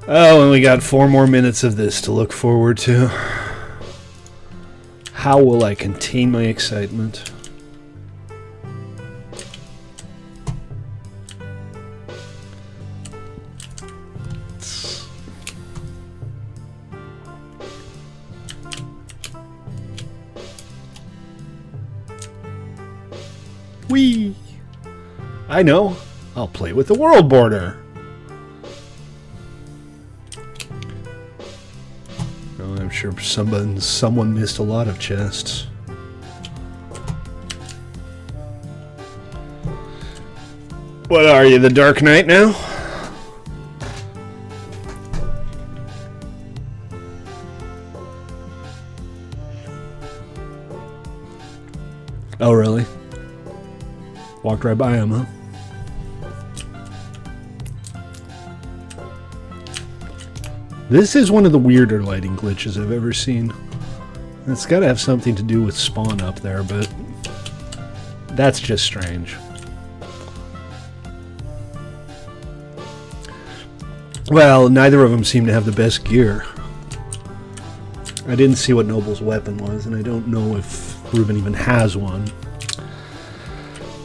Oh, and we got 4 more minutes of this to look forward to. How will I contain my excitement? Whee! I know. I'll play with the world border. Oh, I'm sure someone missed a lot of chests. What are you, the Dark Knight now? Oh, really? Walked right by him, huh? This is one of the weirder lighting glitches I've ever seen. It's got to have something to do with spawn up there, but that's just strange. Well, neither of them seem to have the best gear. I didn't see what Noble's weapon was, and I don't know if Ruben even has one.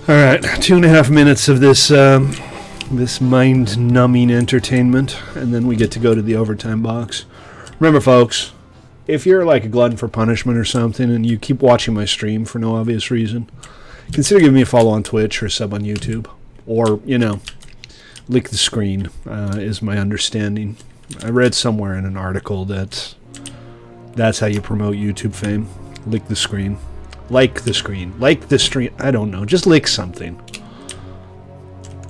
Alright, 2.5 minutes of this this mind-numbing entertainment, and then we get to go to the overtime box. Remember, folks, if you're like a glutton for punishment or something, and you keep watching my stream for no obvious reason, consider giving me a follow on Twitch or a sub on YouTube. Or, you know, lick the screen, is my understanding. I read somewhere in an article that that's how you promote YouTube fame. Lick the screen. Like the screen. Like the stream. I don't know. Just lick something.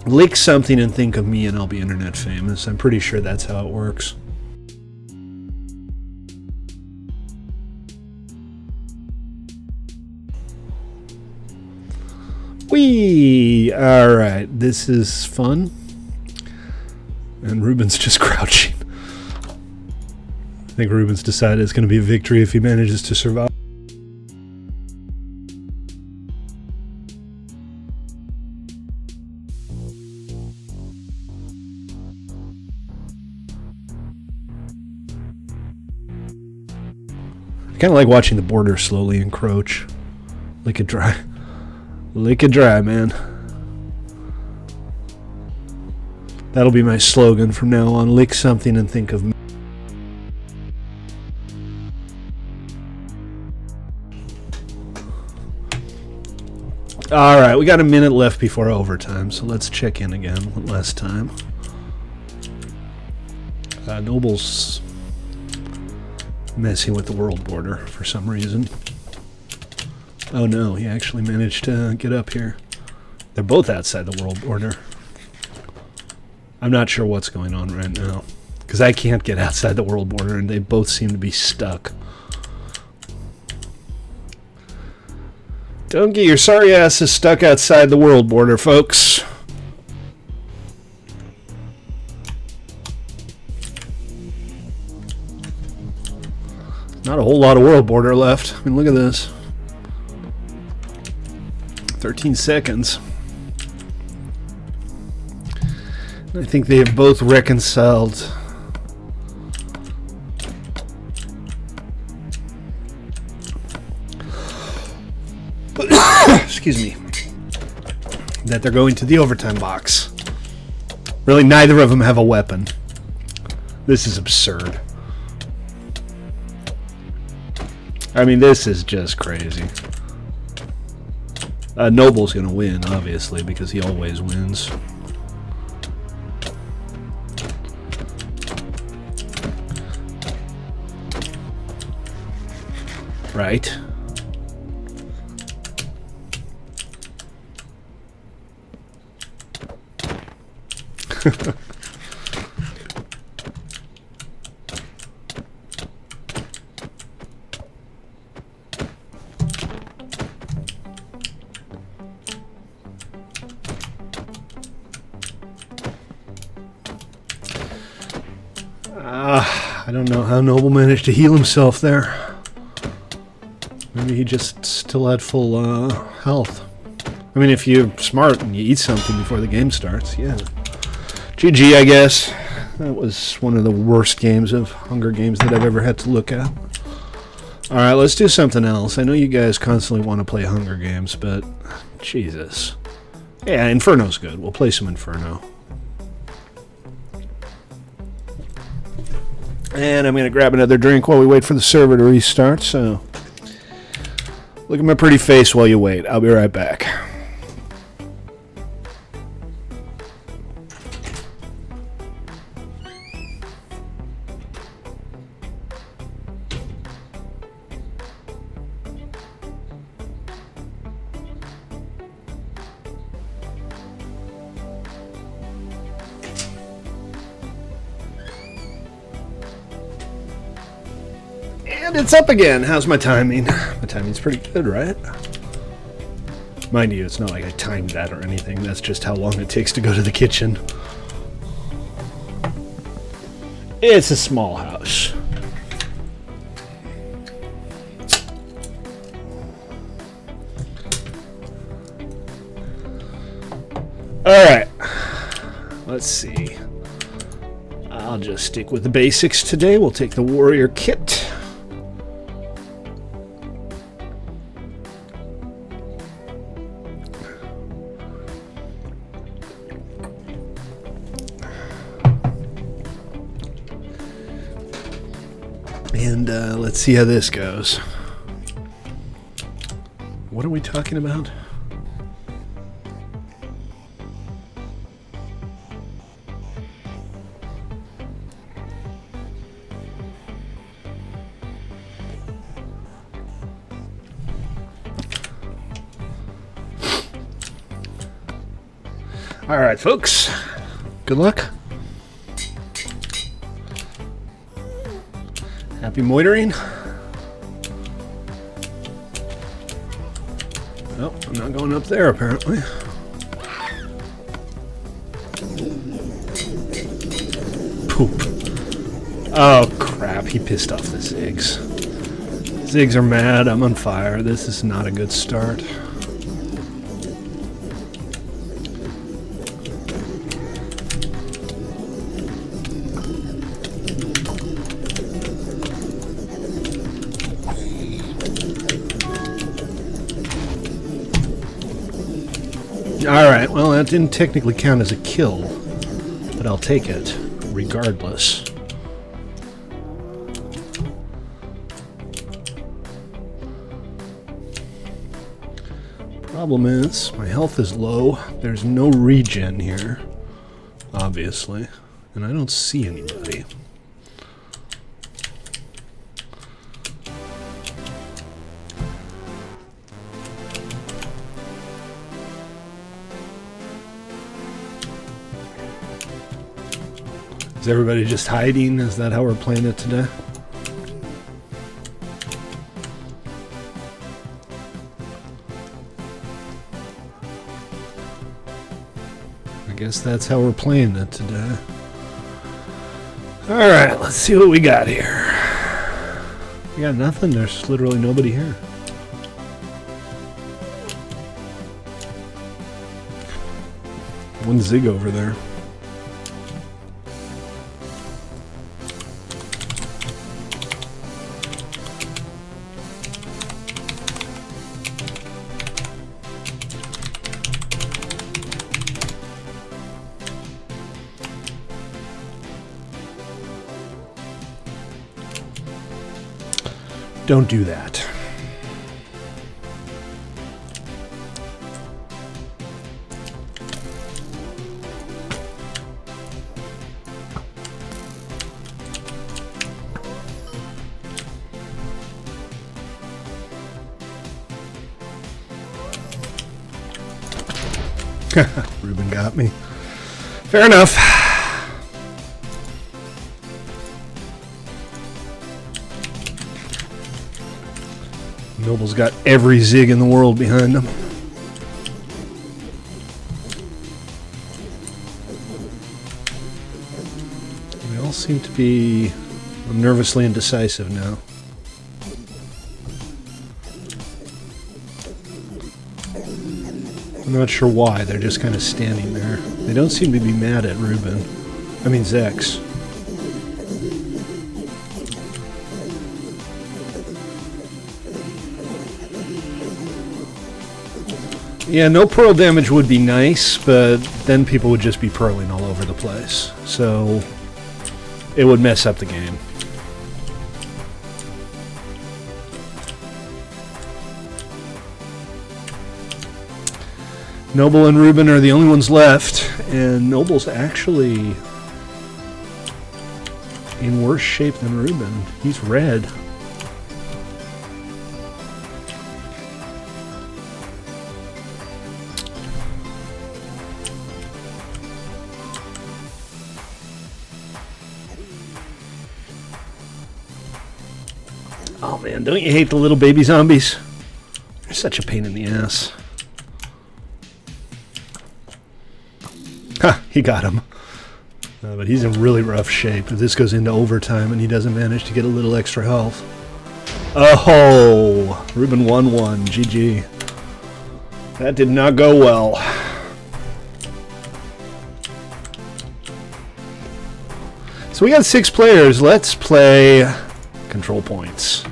Lick something and think of me and I'll be internet famous. I'm pretty sure that's how it works. Whee! Alright, this is fun. And Ruben's just crouching. I think Ruben's decided it's going to be a victory if he manages to survive. I kind of like watching the border slowly encroach. Lick it dry. Lick it dry, man. That'll be my slogan from now on. Lick something and think of me. Alright, we got a minute left before overtime, so let's check in again one last time. Noble's messing with the world border for some reason. Oh no, he actually managed to get up here. They're both outside the world border. I'm not sure what's going on right now, because I can't get outside the world border and they both seem to be stuck. Don't get your sorry asses stuck outside the world border, folks. Not a whole lot of world border left. I mean, look at this. 13 seconds. I think they have both reconciled. Excuse me. That they're going to the overtime box. Really, neither of them have a weapon. This is absurd. I mean, this is just crazy. Noble's gonna win, obviously, because he always wins. Right? I don't know how Noble managed to heal himself there. Maybe he just still had full health. I mean, if you're smart and you eat something before the game starts, yeah. GG, I guess. That was one of the worst games of Hunger Games that I've ever had to look at. Alright, let's do something else. I know you guys constantly want to play Hunger Games, but Jesus. Yeah, Inferno's good. We'll play some Inferno. And I'm going to grab another drink while we wait for the server to restart, so look at my pretty face while you wait. I'll be right back. And it's up again. How's my timing? My timing's pretty good, right? Mind you, it's not like I timed that or anything. That's just how long it takes to go to the kitchen. It's a small house. Alright. Let's see. I'll just stick with the basics today. We'll take the warrior kit. And let's see how this goes. What are we talking about? All right, folks. Good luck. Happy moitering. Oh, I'm not going up there apparently. Poop. Oh crap, he pissed off the Ziggs. Ziggs are mad, I'm on fire. This is not a good start. Alright, well that didn't technically count as a kill, but I'll take it, regardless. Problem is, my health is low, there's no regen here, obviously, and I don't see anybody. Is everybody just hiding? Is that how we're playing it today? I guess that's how we're playing it today. Alright, let's see what we got here. We got nothing. There's literally nobody here. One Zig over there. Don't do that. Ruben got me. Fair enough. Noble's got every Zig in the world behind him. They all seem to be nervously indecisive now. I'm not sure why, they're just kind of standing there. They don't seem to be mad at Ruben. I mean Zex. Yeah, no pearl damage would be nice, but then people would just be pearling all over the place. So it would mess up the game. Noble and Ruben are the only ones left, and Noble's actually in worse shape than Ruben. He's red. Oh man, don't you hate the little baby zombies? They're such a pain in the ass. Ha! He got him. But he's in really rough shape if this goes into overtime and he doesn't manage to get a little extra health. Oh! Ruben 1-1. GG. That did not go well. So we got 6 players. Let's play control points.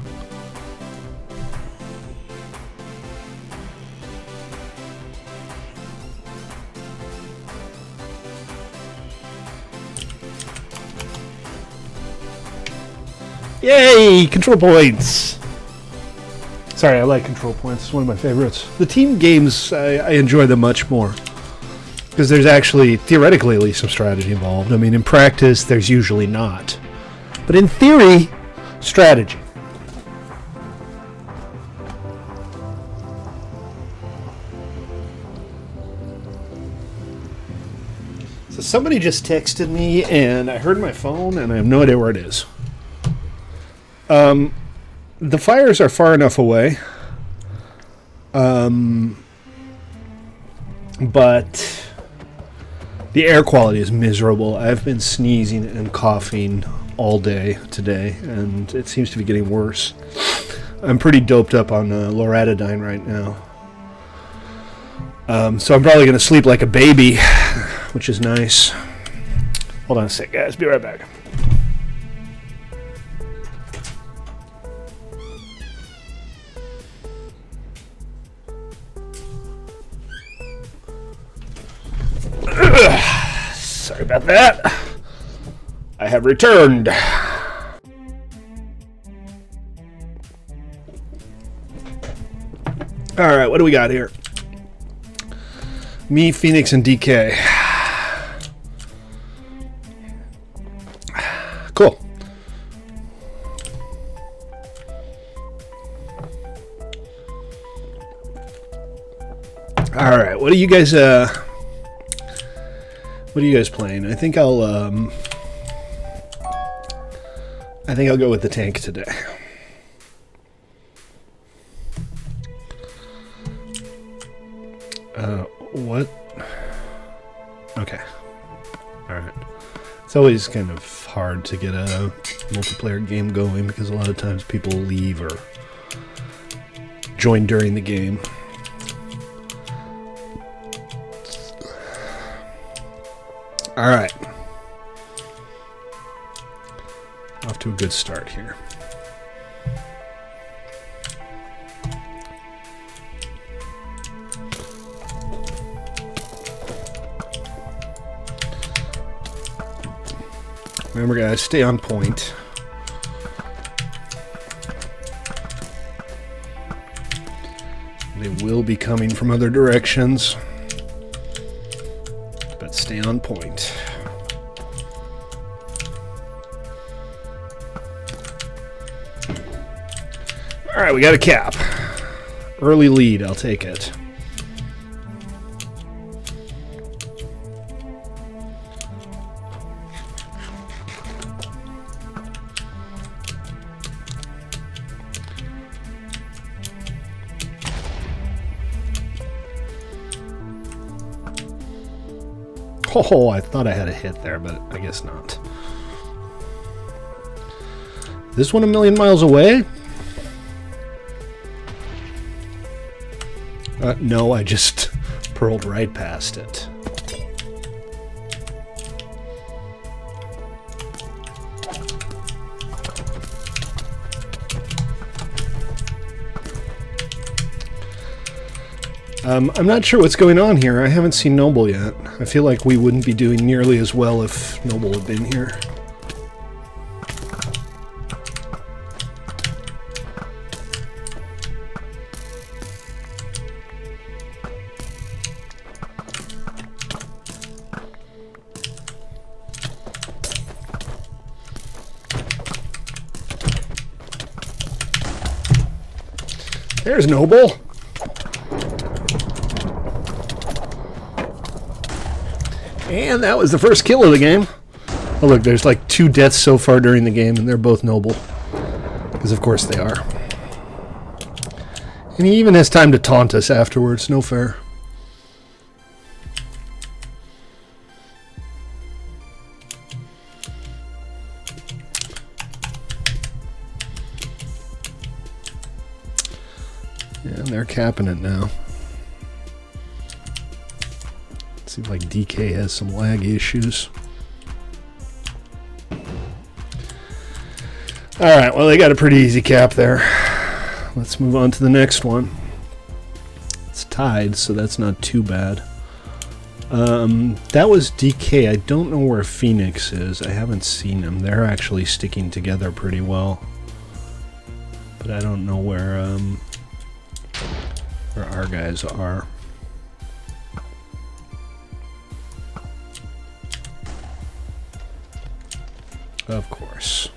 Yay! Control points! Sorry, I like control points. It's one of my favorites. The team games, I enjoy them much more. Because there's actually, theoretically at least, some strategy involved. I mean, in practice, there's usually not. But in theory, strategy. So somebody just texted me, and I heard my phone, and I have no idea where it is. The fires are far enough away, but the air quality is miserable. I've been sneezing and coughing all day today, and it seems to be getting worse. I'm pretty doped up on loratadine right now. So I'm probably going to sleep like a baby, which is nice. Hold on a sec, guys. Be right back. Sorry about that. I have returned. Alright, what do we got here? Me, Phoenix, and DK. Cool. Alright, what do you guys what are you guys playing? I think I'll go with the tank today. What? Okay. Alright. It's always kind of hard to get a multiplayer game going because a lot of times people leave or join during the game. Alright. Off to a good start here. Remember, guys, stay on point. They will be coming from other directions. Stay on point. Alright, we got a cap. Early lead, I'll take it. Oh, I thought I had a hit there, but I guess not. This one a million miles away? No, I just pearled right past it. I'm not sure what's going on here. I haven't seen Noble yet. I feel like we wouldn't be doing nearly as well if Noble had been here. There's Noble. And that was the first kill of the game. Oh look, there's like 2 deaths so far during the game, and they're both Noble. Because of course they are. And he even has time to taunt us afterwards. No fair. Yeah, and they're capping it now. Seems like DK has some lag issues. Alright, well, they got a pretty easy cap there. Let's move on to the next one. It's tied, so that's not too bad. That was DK. I don't know where Phoenix is. I haven't seen them. They're actually sticking together pretty well. But I don't know where our guys are. Of course.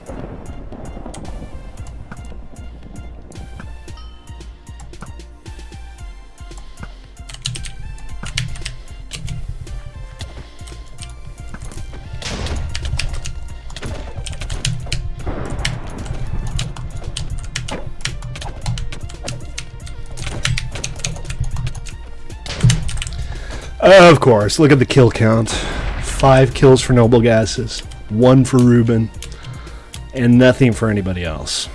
Of course, look at the kill count. 5 kills for Noble Gases, 1 for Ruben, and nothing for anybody else.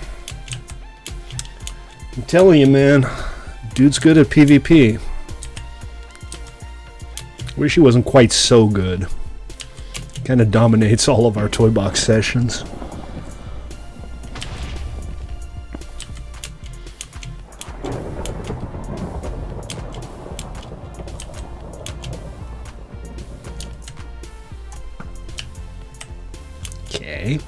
I'm telling you, man, dude's good at PvP. Wish he wasn't quite so good. Kind of dominates all of our toy box sessions. Okay.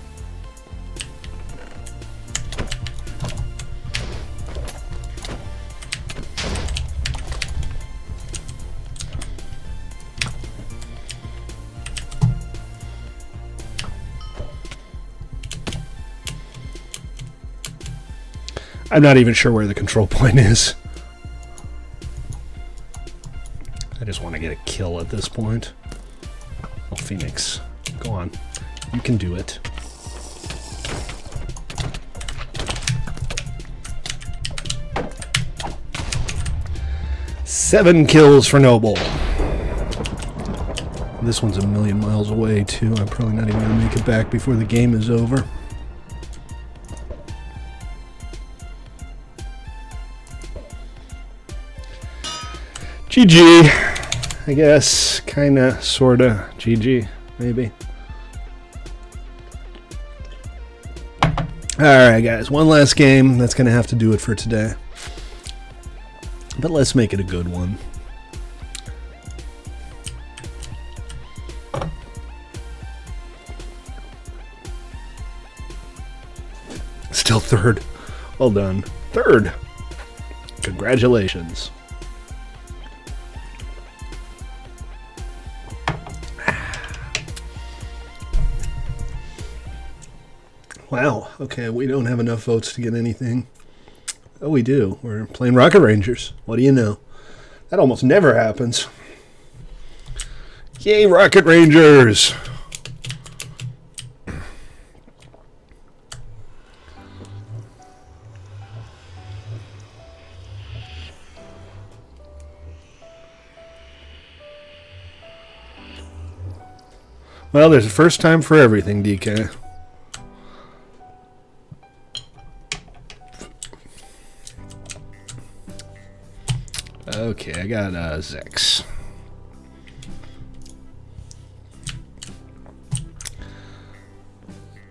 I'm not even sure where the control point is. I just want to get a kill at this point. Oh, Phoenix, go on. You can do it. Seven kills for Noble. This one's a million miles away, too. I'm probably not even going to make it back before the game is over. GG. I guess. Kinda, sorta. GG. Maybe. Alright, guys. One last game. That's going to have to do it for today. But let's make it a good one. Still third. Well done. Third. Congratulations. Wow. Okay, we don't have enough votes to get anything. Oh, we do. We're playing Rocket Rangers. What do you know? That almost never happens. Yay, Rocket Rangers! Well, there's a first time for everything, DK. Okay, I got Zex.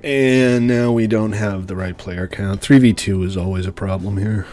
And now we don't have the right player count. 3v2 is always a problem here.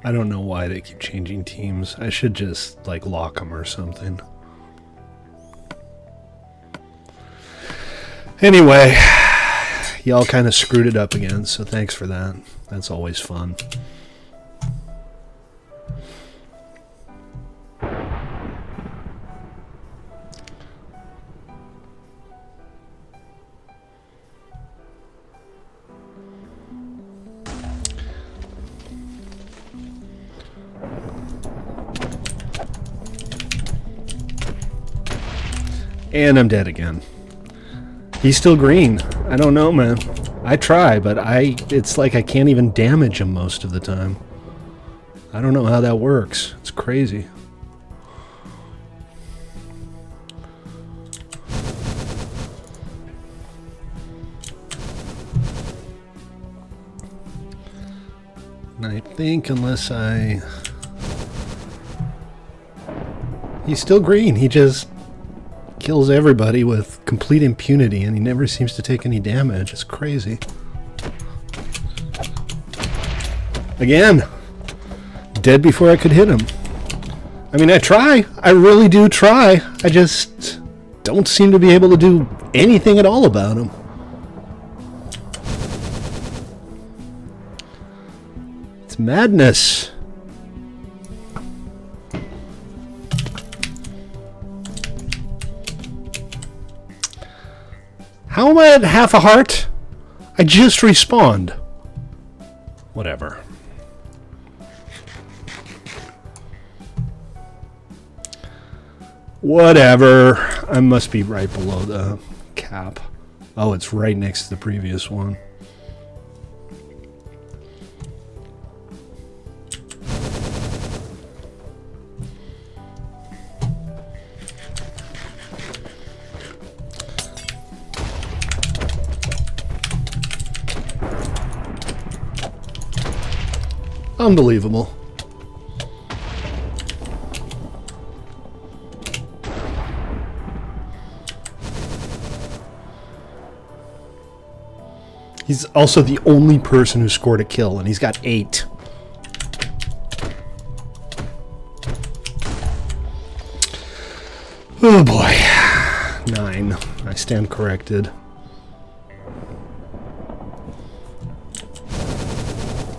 I don't know why they keep changing teams. I should just, like, lock them or something. Anyway, y'all kind of screwed it up again, so thanks for that. That's always fun. And I'm dead again. He's still green. I don't know, man. I try, but it's like I can't even damage him most of the time. I don't know how that works. It's crazy. And I think unless he's still green. He just kills everybody with complete impunity, and he never seems to take any damage. It's crazy. Again, dead before I could hit him. I mean, I try. I really do try. I just don't seem to be able to do anything at all about him. It's madness. How am I at half a heart? I just respawned. Whatever. Whatever. I must be right below the cap. Oh, it's right next to the previous one. Unbelievable. He's also the only person who scored a kill, and he's got 8. Oh boy. 9. I stand corrected.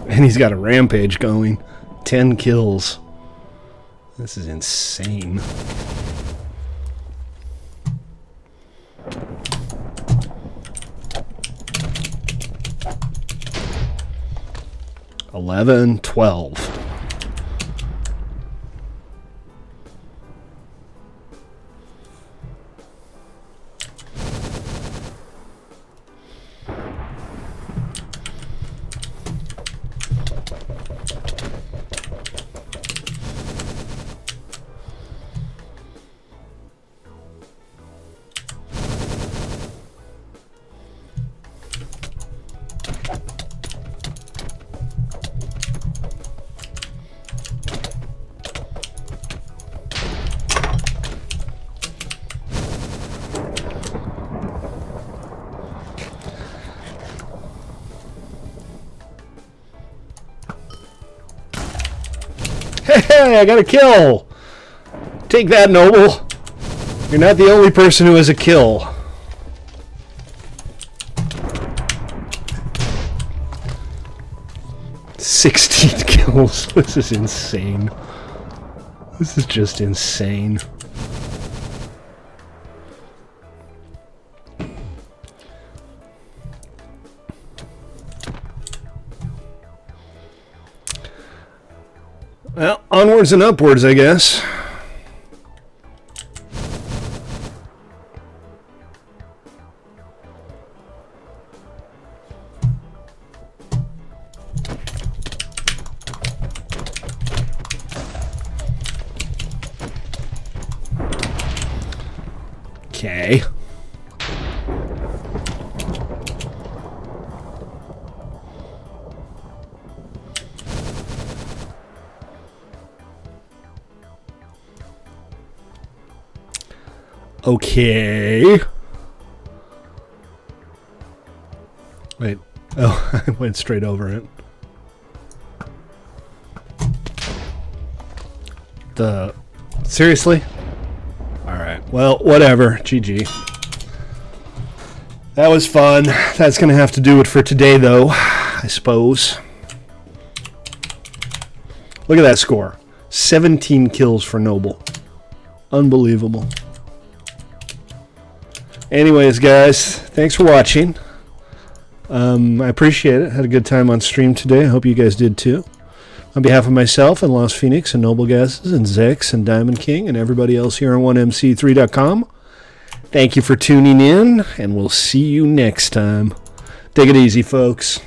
And he's got a rampage going. 10 kills. This is insane. $11, $12. Hey, I got a kill! Take that, Noble! You're not the only person who has a kill. $16 kills. This is insane. This is just insane. Well, onwards and upwards, I guess. Okay. Okay. Wait. Oh, I went straight over it. Seriously? Alright. Well, whatever. GG. That was fun. That's going to have to do it for today, though, I suppose. Look at that score. 17 kills for Noble. Unbelievable. Anyways, guys, thanks for watching. I appreciate it. Had a good time on stream today. I hope you guys did too. On behalf of myself and Lost Phoenix and Noble Gases and Zex and Diamond King and everybody else here on 1MC3.com, thank you for tuning in, and we'll see you next time. Take it easy, folks.